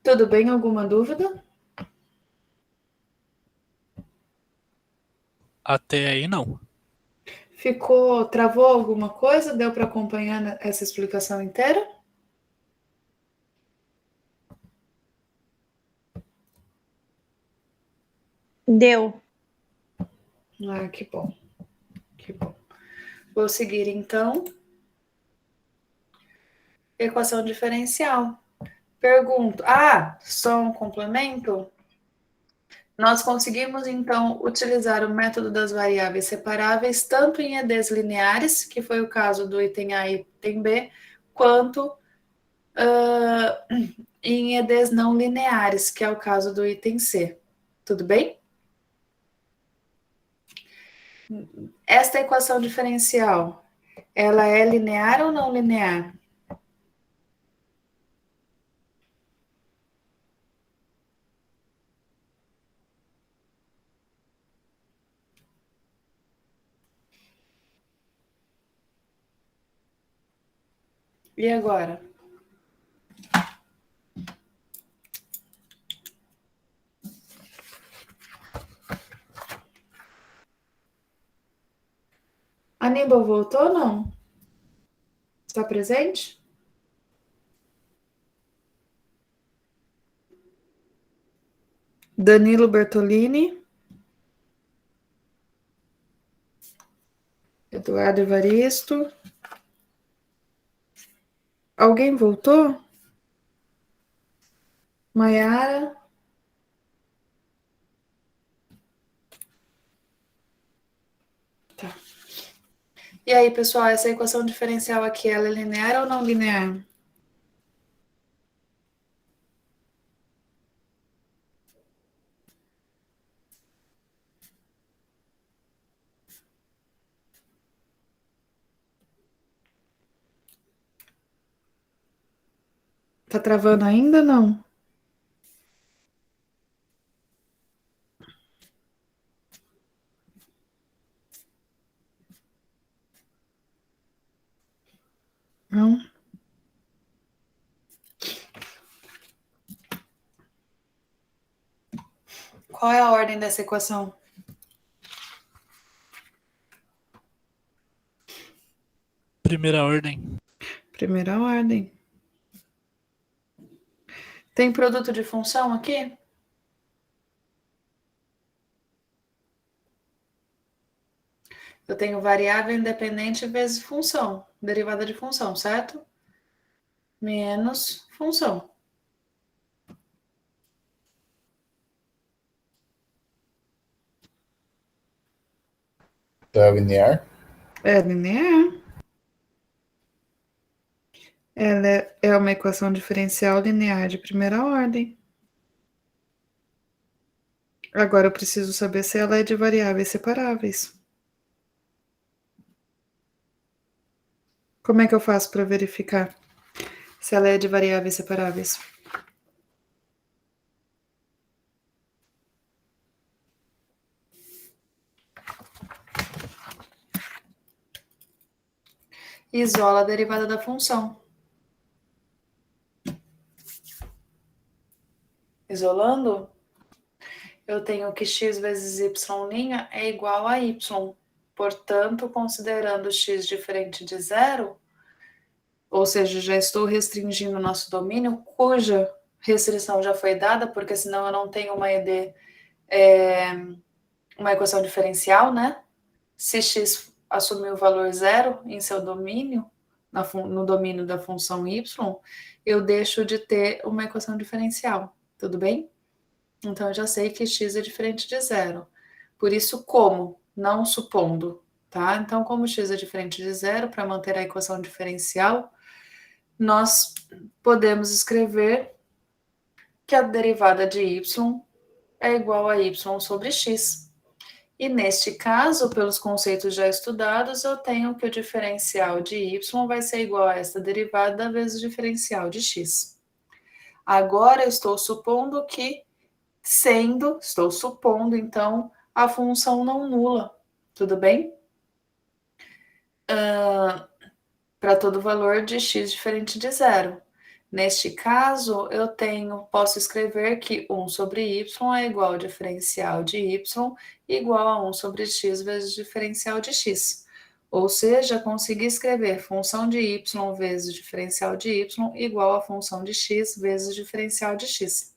Tudo bem? Alguma dúvida? Até aí não. Travou alguma coisa? Deu para acompanhar essa explicação inteira? Deu. Ah, que bom. Que bom. Vou seguir, então. Equação diferencial. Pergunto. Só um complemento? Nós conseguimos, então, utilizar o método das variáveis separáveis tanto em EDs lineares, que foi o caso do item A e item B, quanto em EDs não lineares, que é o caso do item C. Tudo bem? Esta equação diferencial, ela é linear ou não linear? E agora? Aníbal voltou ou não? Está presente? Danilo Bertolini. Eduardo Evaristo. Alguém voltou? Maiara? Tá. E aí, pessoal, essa equação diferencial aqui, ela é linear ou não linear? Tá travando ainda, não? Não? Qual é a ordem dessa equação? Primeira ordem. Primeira ordem. Tem produto de função aqui? Eu tenho variável independente vezes função, derivada de função, certo? Menos função. Então é linear? É linear. Ela é uma equação diferencial linear de primeira ordem. Agora eu preciso saber se ela é de variáveis separáveis. Como é que eu faço para verificar se ela é de variáveis separáveis? Isola a derivada da função. Isolando, eu tenho que x vezes y' é igual a y. Portanto, considerando x diferente de zero, ou seja, já estou restringindo o nosso domínio, cuja restrição já foi dada, porque senão eu não tenho uma ED, uma equação diferencial, né? Se x assumir o valor zero em seu domínio, no domínio da função y, eu deixo de ter uma equação diferencial, tudo bem? Então, eu já sei que x é diferente de zero. Por isso, como? Não supondo, tá? Então, como x é diferente de zero, para manter a equação diferencial, nós podemos escrever que a derivada de y é igual a y sobre x. E neste caso, pelos conceitos já estudados, eu tenho que o diferencial de y vai ser igual a esta derivada vezes o diferencial de x. Agora, eu estou supondo que, estou supondo, então, a função não nula, tudo bem? Para todo valor de x diferente de zero. Neste caso, eu posso escrever que 1 sobre y é igual ao diferencial de y igual a 1 sobre x vezes o diferencial de x. Ou seja, consegui escrever função de y vezes diferencial de y igual a função de x vezes diferencial de x.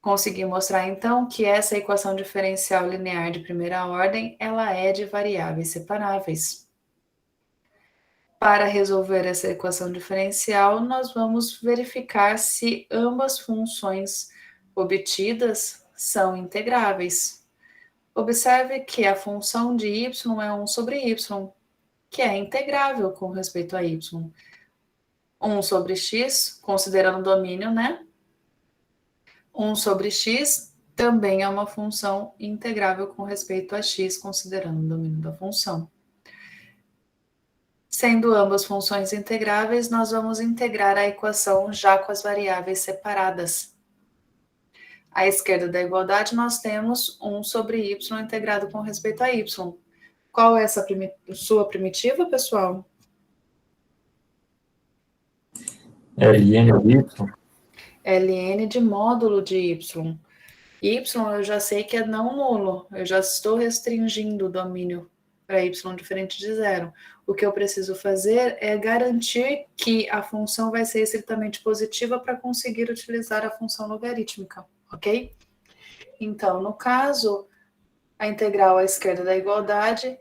Consegui mostrar, então, que essa equação diferencial linear de primeira ordem, ela é de variáveis separáveis. Para resolver essa equação diferencial, nós vamos verificar se ambas funções obtidas são integráveis. Observe que a função de y é 1 sobre y, que é integrável com respeito a y. 1 sobre x, considerando o domínio, né? 1 sobre x também é uma função integrável com respeito a x, considerando o domínio da função. Sendo ambas funções integráveis, nós vamos integrar a equação já com as variáveis separadas. À esquerda da igualdade, nós temos 1 sobre y integrado com respeito a y. Qual é essa sua primitiva, pessoal? Ln de y. Ln de módulo de y. Y eu já sei que é não nulo, eu já estou restringindo o domínio para y diferente de zero. O que eu preciso fazer é garantir que a função vai ser estritamente positiva para conseguir utilizar a função logarítmica, ok? Então, no caso, a integral à esquerda da igualdade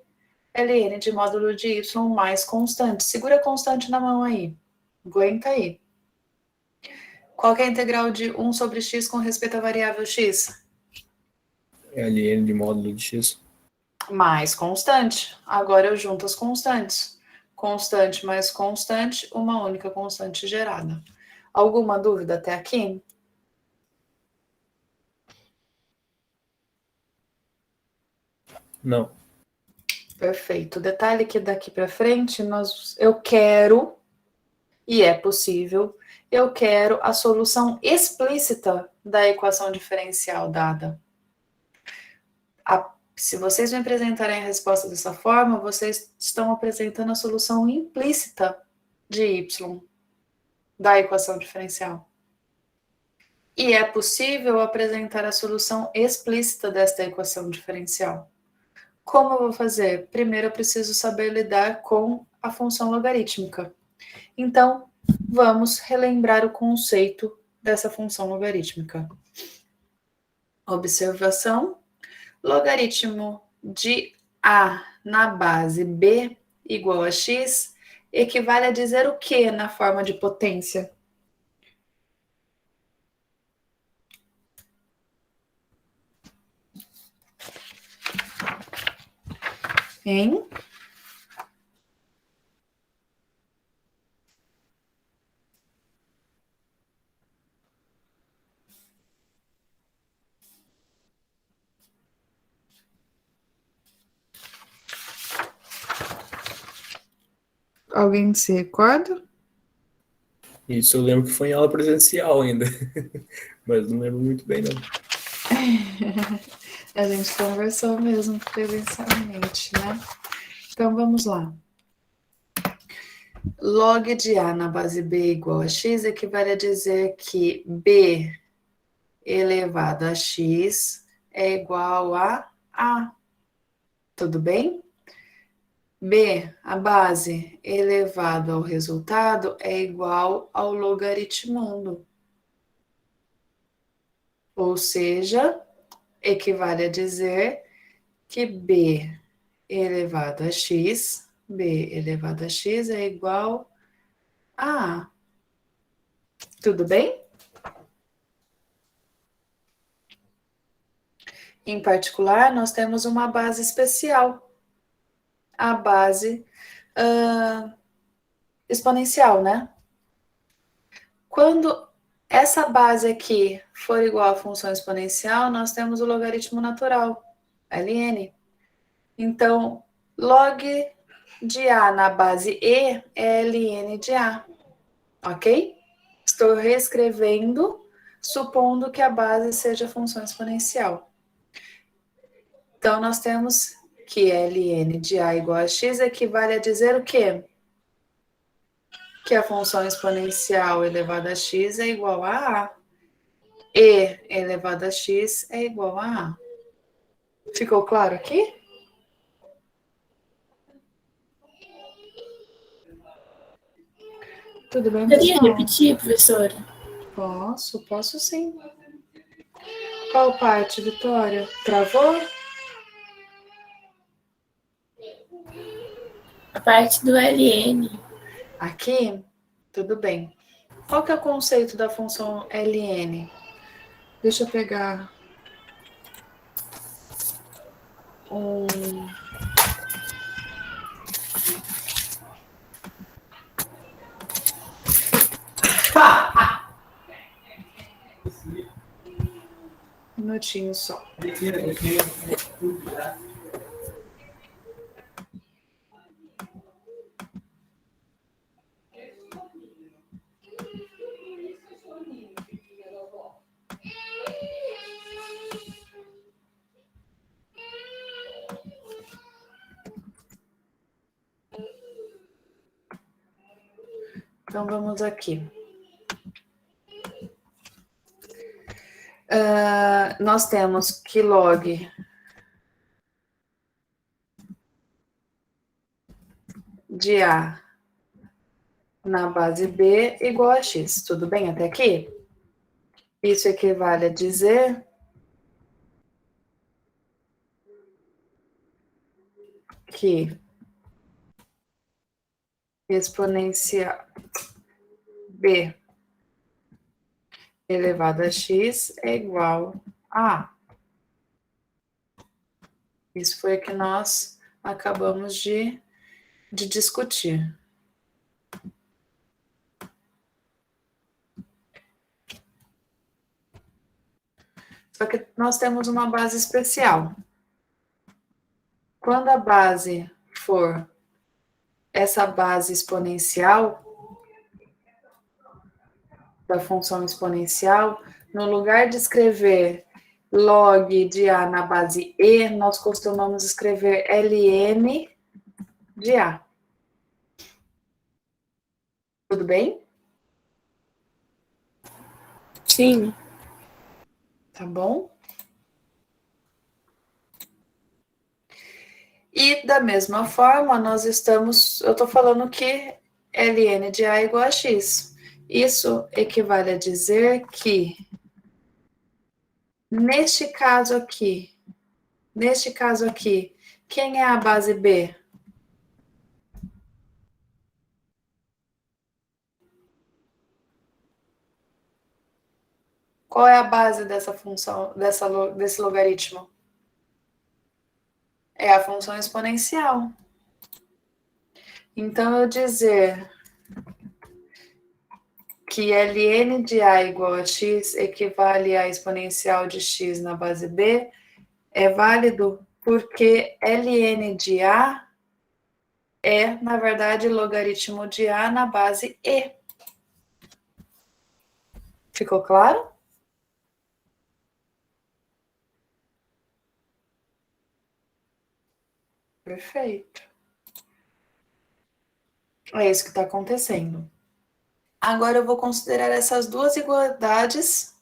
é ln de módulo de y mais constante. Segura a constante na mão aí, aguenta aí. Qual que é a integral de 1 sobre x com respeito à variável x? É ln de módulo de x. Mais constante. Agora eu junto as constantes. Constante mais constante, uma única constante gerada. Alguma dúvida até aqui? Não. Perfeito. Detalhe que daqui para frente eu quero, e é possível, eu quero a solução explícita da equação diferencial dada. Se vocês me apresentarem a resposta dessa forma, vocês estão apresentando a solução implícita de y da equação diferencial. E é possível apresentar a solução explícita desta equação diferencial. Como eu vou fazer? Primeiro eu preciso saber lidar com a função logarítmica. Então, vamos relembrar o conceito dessa função logarítmica. Observação: logaritmo de a na base b igual a x equivale a dizer o que na forma de potência? Hein? Alguém se recorda? Isso eu lembro que foi em aula presencial ainda. Mas não lembro muito bem, não. A gente conversou mesmo presencialmente, né? Então, vamos lá. Log de A na base B igual a x equivale a dizer que B elevado a x é igual a A. Tudo bem? B, a base, elevado ao resultado, é igual ao logaritmando. Ou seja, equivale a dizer que B elevado a x, B elevado a x é igual a A. Tudo bem? Em particular, nós temos uma base especial. A base exponencial, né? Quando essa base aqui for igual à função exponencial, nós temos o logaritmo natural, ln. Então, log de A na base E é ln de A, ok? Estou reescrevendo, supondo que a base seja função exponencial. Então, nós temos que ln de A igual a x equivale a dizer o quê? Que a função exponencial elevada a x é igual a A. E elevado a x é igual a A. Ficou claro aqui? Tudo bem, Poderia pessoal? repetir, professora? Posso sim. Qual parte, Vitória? Travou? A parte do LN. Aqui? Tudo bem. Qual que é o conceito da função ln? Deixa eu pegar um... minutinho só. Então, vamos aqui. Nós temos que log de A na base B igual a X. Tudo bem até aqui? Isso equivale a dizer que exponencial B elevado a X é igual a A. Isso foi o que nós acabamos de discutir. Só que nós temos uma base especial. Quando a base for essa base exponencial, da função exponencial, no lugar de escrever log de A na base E, nós costumamos escrever ln de A. Tudo bem? Sim. Tá bom? E da mesma forma, eu estou falando que ln de A é igual a X. Isso equivale a dizer que, neste caso aqui, quem é a base B? Qual é a base dessa função, desse logaritmo? É a função exponencial. Então, eu dizer que ln de A igual a x equivale a exponencial de x na base B é válido porque ln de A é, na verdade, logaritmo de A na base E. Ficou claro? Perfeito. É isso que está acontecendo. Agora eu vou considerar essas duas igualdades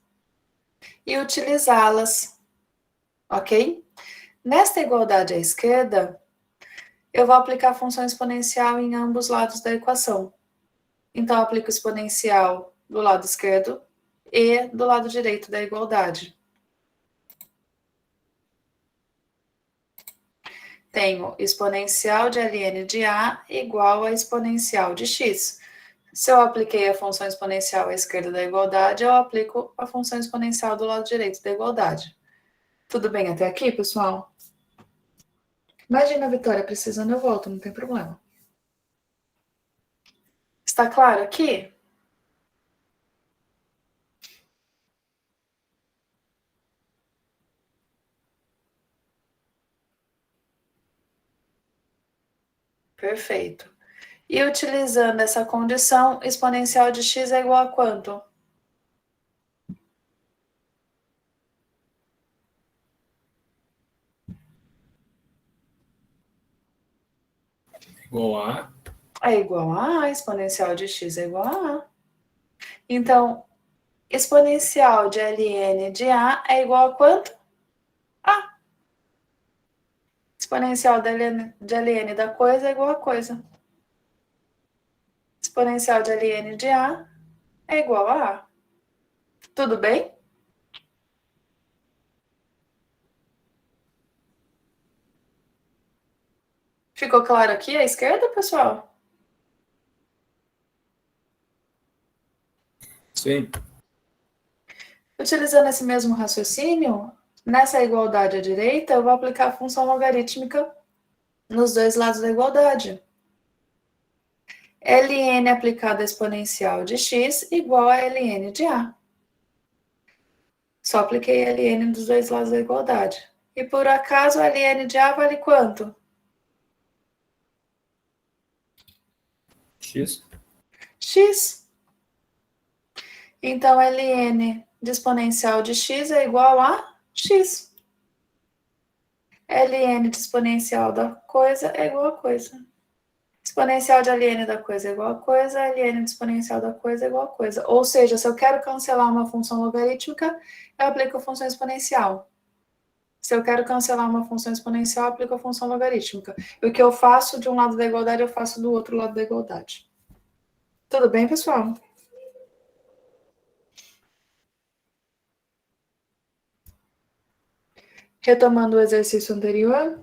e utilizá-las, ok? Nesta igualdade à esquerda, eu vou aplicar a função exponencial em ambos lados da equação. Então, eu aplico exponencial do lado esquerdo e do lado direito da igualdade. Tenho exponencial de ln de A igual a exponencial de x. Se eu apliquei a função exponencial à esquerda da igualdade, eu aplico a função exponencial do lado direito da igualdade. Tudo bem até aqui, pessoal? Imagina a Vitória precisando, eu volto, não tem problema. Está claro aqui? Perfeito. E utilizando essa condição, exponencial de x é igual a quanto? Igual a. É igual a exponencial de x é igual a A. Então, exponencial de ln de A é igual a quanto? A. Exponencial de ln da coisa é igual a coisa. exponencial de ln de A é igual a A. Tudo bem? Ficou claro aqui à esquerda, pessoal? Sim. Utilizando esse mesmo raciocínio, nessa igualdade à direita, eu vou aplicar a função logarítmica nos dois lados da igualdade. ln aplicado à exponencial de x igual a ln de A. Só apliquei ln dos dois lados da igualdade. E por acaso, ln de A vale quanto? X. X. Então, ln de exponencial de x é igual a x. ln de exponencial da coisa é igual a coisa. Exponencial de ln da coisa é igual a coisa, ln de exponencial da coisa é igual a coisa. Ou seja, se eu quero cancelar uma função logarítmica, eu aplico a função exponencial. Se eu quero cancelar uma função exponencial, eu aplico a função logarítmica. E o que eu faço de um lado da igualdade, eu faço do outro lado da igualdade. Tudo bem, pessoal? Retomando o exercício anterior,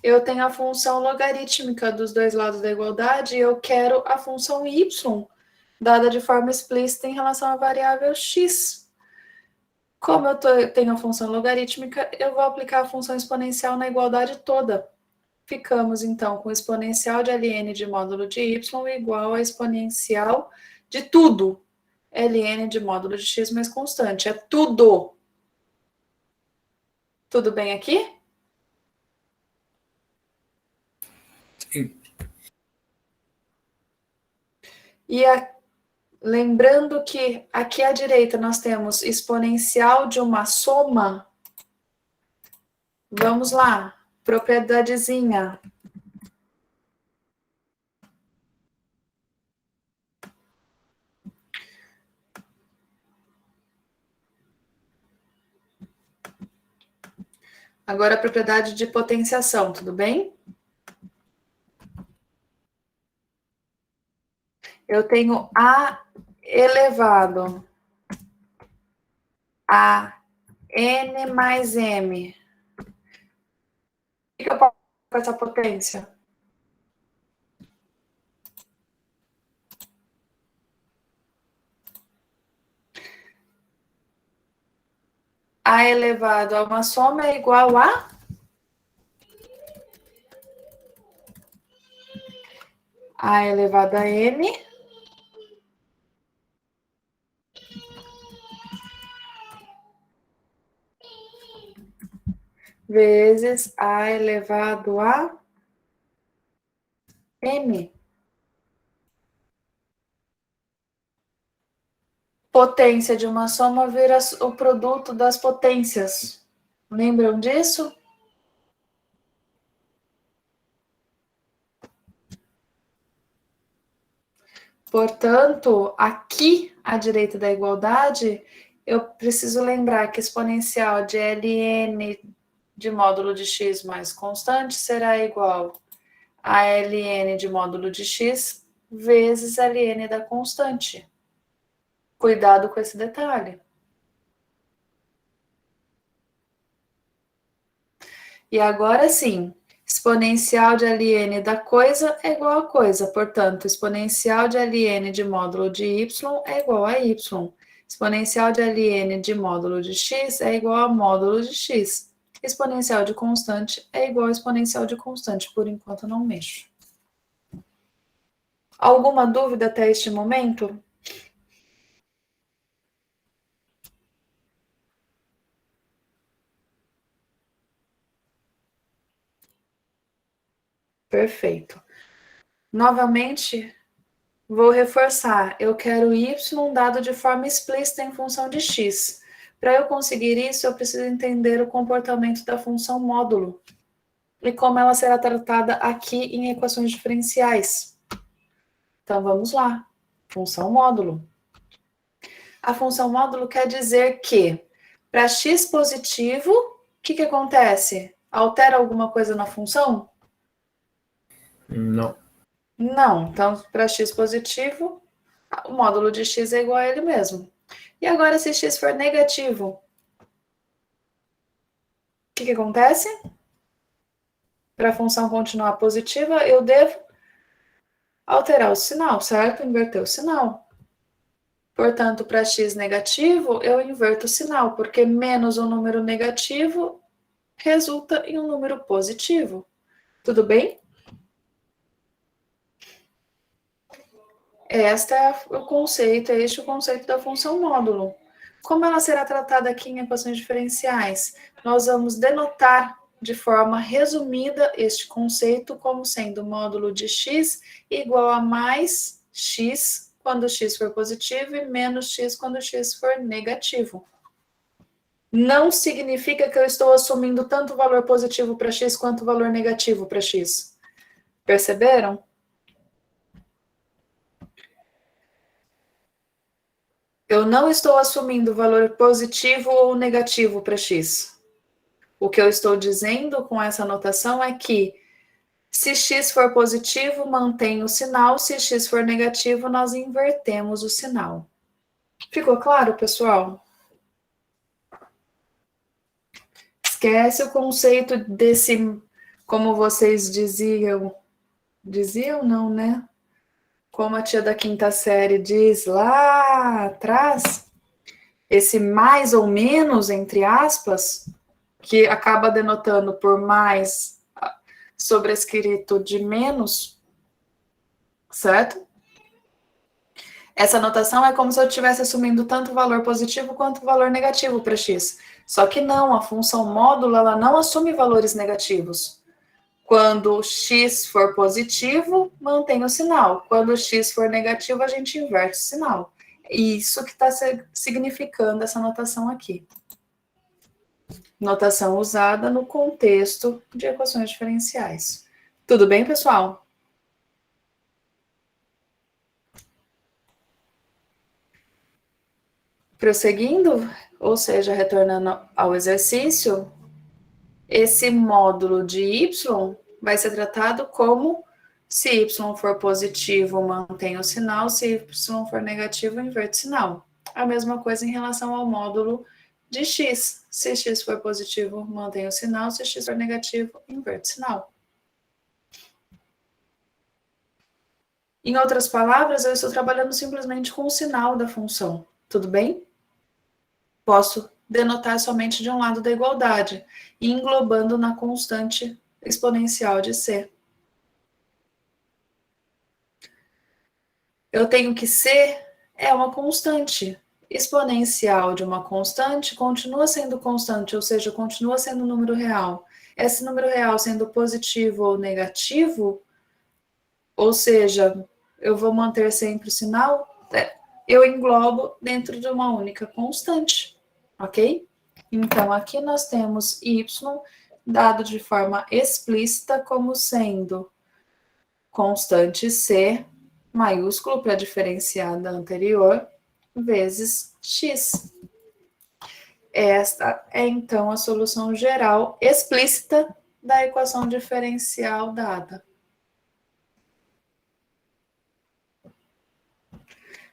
eu tenho a função logarítmica dos dois lados da igualdade e eu quero a função y, dada de forma explícita em relação à variável x. Como eu tenho a função logarítmica, eu vou aplicar a função exponencial na igualdade toda. Ficamos, então, com o exponencial de ln de módulo de y igual a exponencial de tudo. Ln de módulo de x mais constante. É tudo. Tudo bem aqui? Sim. E lembrando que aqui à direita nós temos exponencial de uma soma. Vamos lá, propriedadezinha. Agora a propriedade de potenciação, tudo bem? Eu tenho A elevado a N mais M. O que eu posso fazer com essa potência? A elevado a uma soma é igual a A elevado a N vezes A elevado a M. Potência de uma soma vira o produto das potências. Lembram disso? Portanto, aqui à direita da igualdade, eu preciso lembrar que exponencial de ln de módulo de x mais constante será igual a ln de módulo de x vezes ln da constante. Cuidado com esse detalhe. E agora sim, exponencial de ln da coisa é igual a coisa. Portanto, exponencial de ln de módulo de y é igual a y. Exponencial de ln de módulo de x é igual a módulo de x. Exponencial de constante é igual a exponencial de constante. Por enquanto, não mexo. Alguma dúvida até este momento? Perfeito. Novamente, vou reforçar. Eu quero y dado de forma explícita em função de x. Para eu conseguir isso, eu preciso entender o comportamento da função módulo e como ela será tratada aqui em equações diferenciais. Então, vamos lá. Função módulo. A função módulo quer dizer que, para x positivo, o que acontece? Altera alguma coisa na função? Não. Não. Então, para x positivo, o módulo de x é igual a ele mesmo. E agora, se x for negativo, o que acontece? Para a função continuar positiva, eu devo alterar o sinal, certo? Inverter o sinal. Portanto, para x negativo, eu inverto o sinal, porque menos um número negativo resulta em um número positivo. Tudo bem? Este é o conceito da função módulo. Como ela será tratada aqui em equações diferenciais? Nós vamos denotar de forma resumida este conceito como sendo módulo de x igual a mais x quando x for positivo e menos x quando x for negativo. Não significa que eu estou assumindo tanto valor positivo para x quanto valor negativo para x. Perceberam? Eu não estou assumindo valor positivo ou negativo para x. O que eu estou dizendo com essa notação é que se x for positivo, mantém o sinal. Se x for negativo, nós invertemos o sinal. Ficou claro, pessoal? Esquece o conceito desse, como vocês diziam não, né? Como a tia da quinta série diz lá atrás, esse mais ou menos, entre aspas, que acaba denotando por mais sobrescrito de menos, certo? Essa notação é como se eu estivesse assumindo tanto valor positivo quanto valor negativo para x. Só que não, a função módulo, ela não assume valores negativos. Quando x for positivo, mantém o sinal. Quando x for negativo, a gente inverte o sinal. Isso que está significando essa notação aqui. Notação usada no contexto de equações diferenciais. Tudo bem, pessoal? Prosseguindo, ou seja, retornando ao exercício, esse módulo de y vai ser tratado como se y for positivo, mantém o sinal, se y for negativo, inverte o sinal. A mesma coisa em relação ao módulo de x. Se x for positivo, mantém o sinal, se x for negativo, inverte o sinal. Em outras palavras, eu estou trabalhando simplesmente com o sinal da função. Tudo bem? Posso denotar somente de um lado da igualdade, e englobando na constante exponencial de c. Eu tenho que c é uma constante. Exponencial de uma constante continua sendo constante, ou seja, continua sendo um número real. Esse número real sendo positivo ou negativo, ou seja, eu vou manter sempre o sinal, eu englobo dentro de uma única constante, ok? Então, aqui nós temos y dado de forma explícita como sendo constante c, maiúsculo para diferenciar da anterior, vezes x. Esta é, então, a solução geral explícita da equação diferencial dada.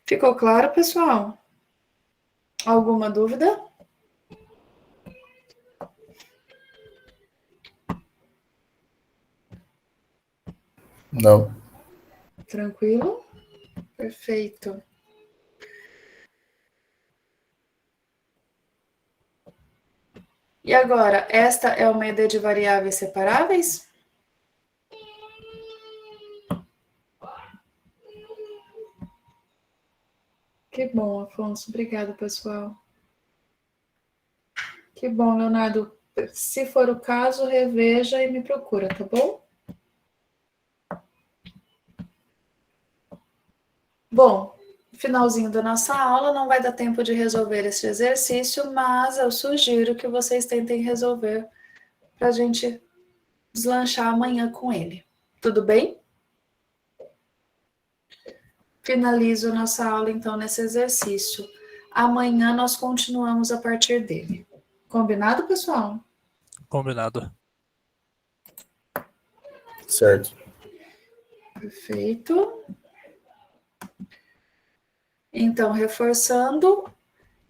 Ficou claro, pessoal? Alguma dúvida? Não. Tranquilo? Perfeito. E agora, esta é uma ED de variáveis separáveis? Que bom, Afonso. Obrigada, pessoal. Que bom, Leonardo. Se for o caso, reveja e me procura, tá bom? Bom, finalzinho da nossa aula, não vai dar tempo de resolver esse exercício, mas eu sugiro que vocês tentem resolver para a gente deslanchar amanhã com ele. Tudo bem? Finalizo nossa aula, então, nesse exercício. Amanhã nós continuamos a partir dele. Combinado, pessoal? Combinado. Certo. Perfeito. Então, reforçando,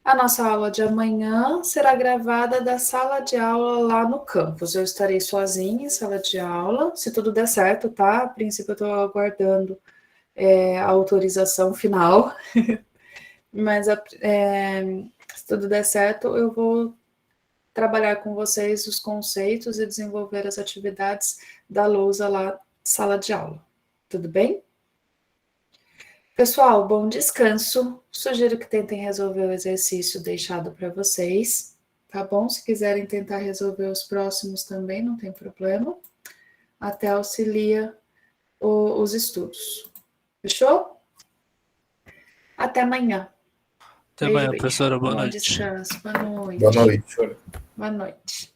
a nossa aula de amanhã será gravada da sala de aula lá no campus. Eu estarei sozinha em sala de aula, se tudo der certo, tá? A princípio, eu estou aguardando a autorização final, mas se tudo der certo, eu vou trabalhar com vocês os conceitos e desenvolver as atividades da lousa lá, sala de aula. Tudo bem? Pessoal, bom descanso. Sugiro que tentem resolver o exercício deixado para vocês, tá bom? Se quiserem tentar resolver os próximos também, não tem problema. Até auxilia os estudos. Fechou? Até amanhã. Até Beijo, amanhã, beijo. professora. Boa Bom noite. descanso. Boa noite. Boa noite. Boa noite.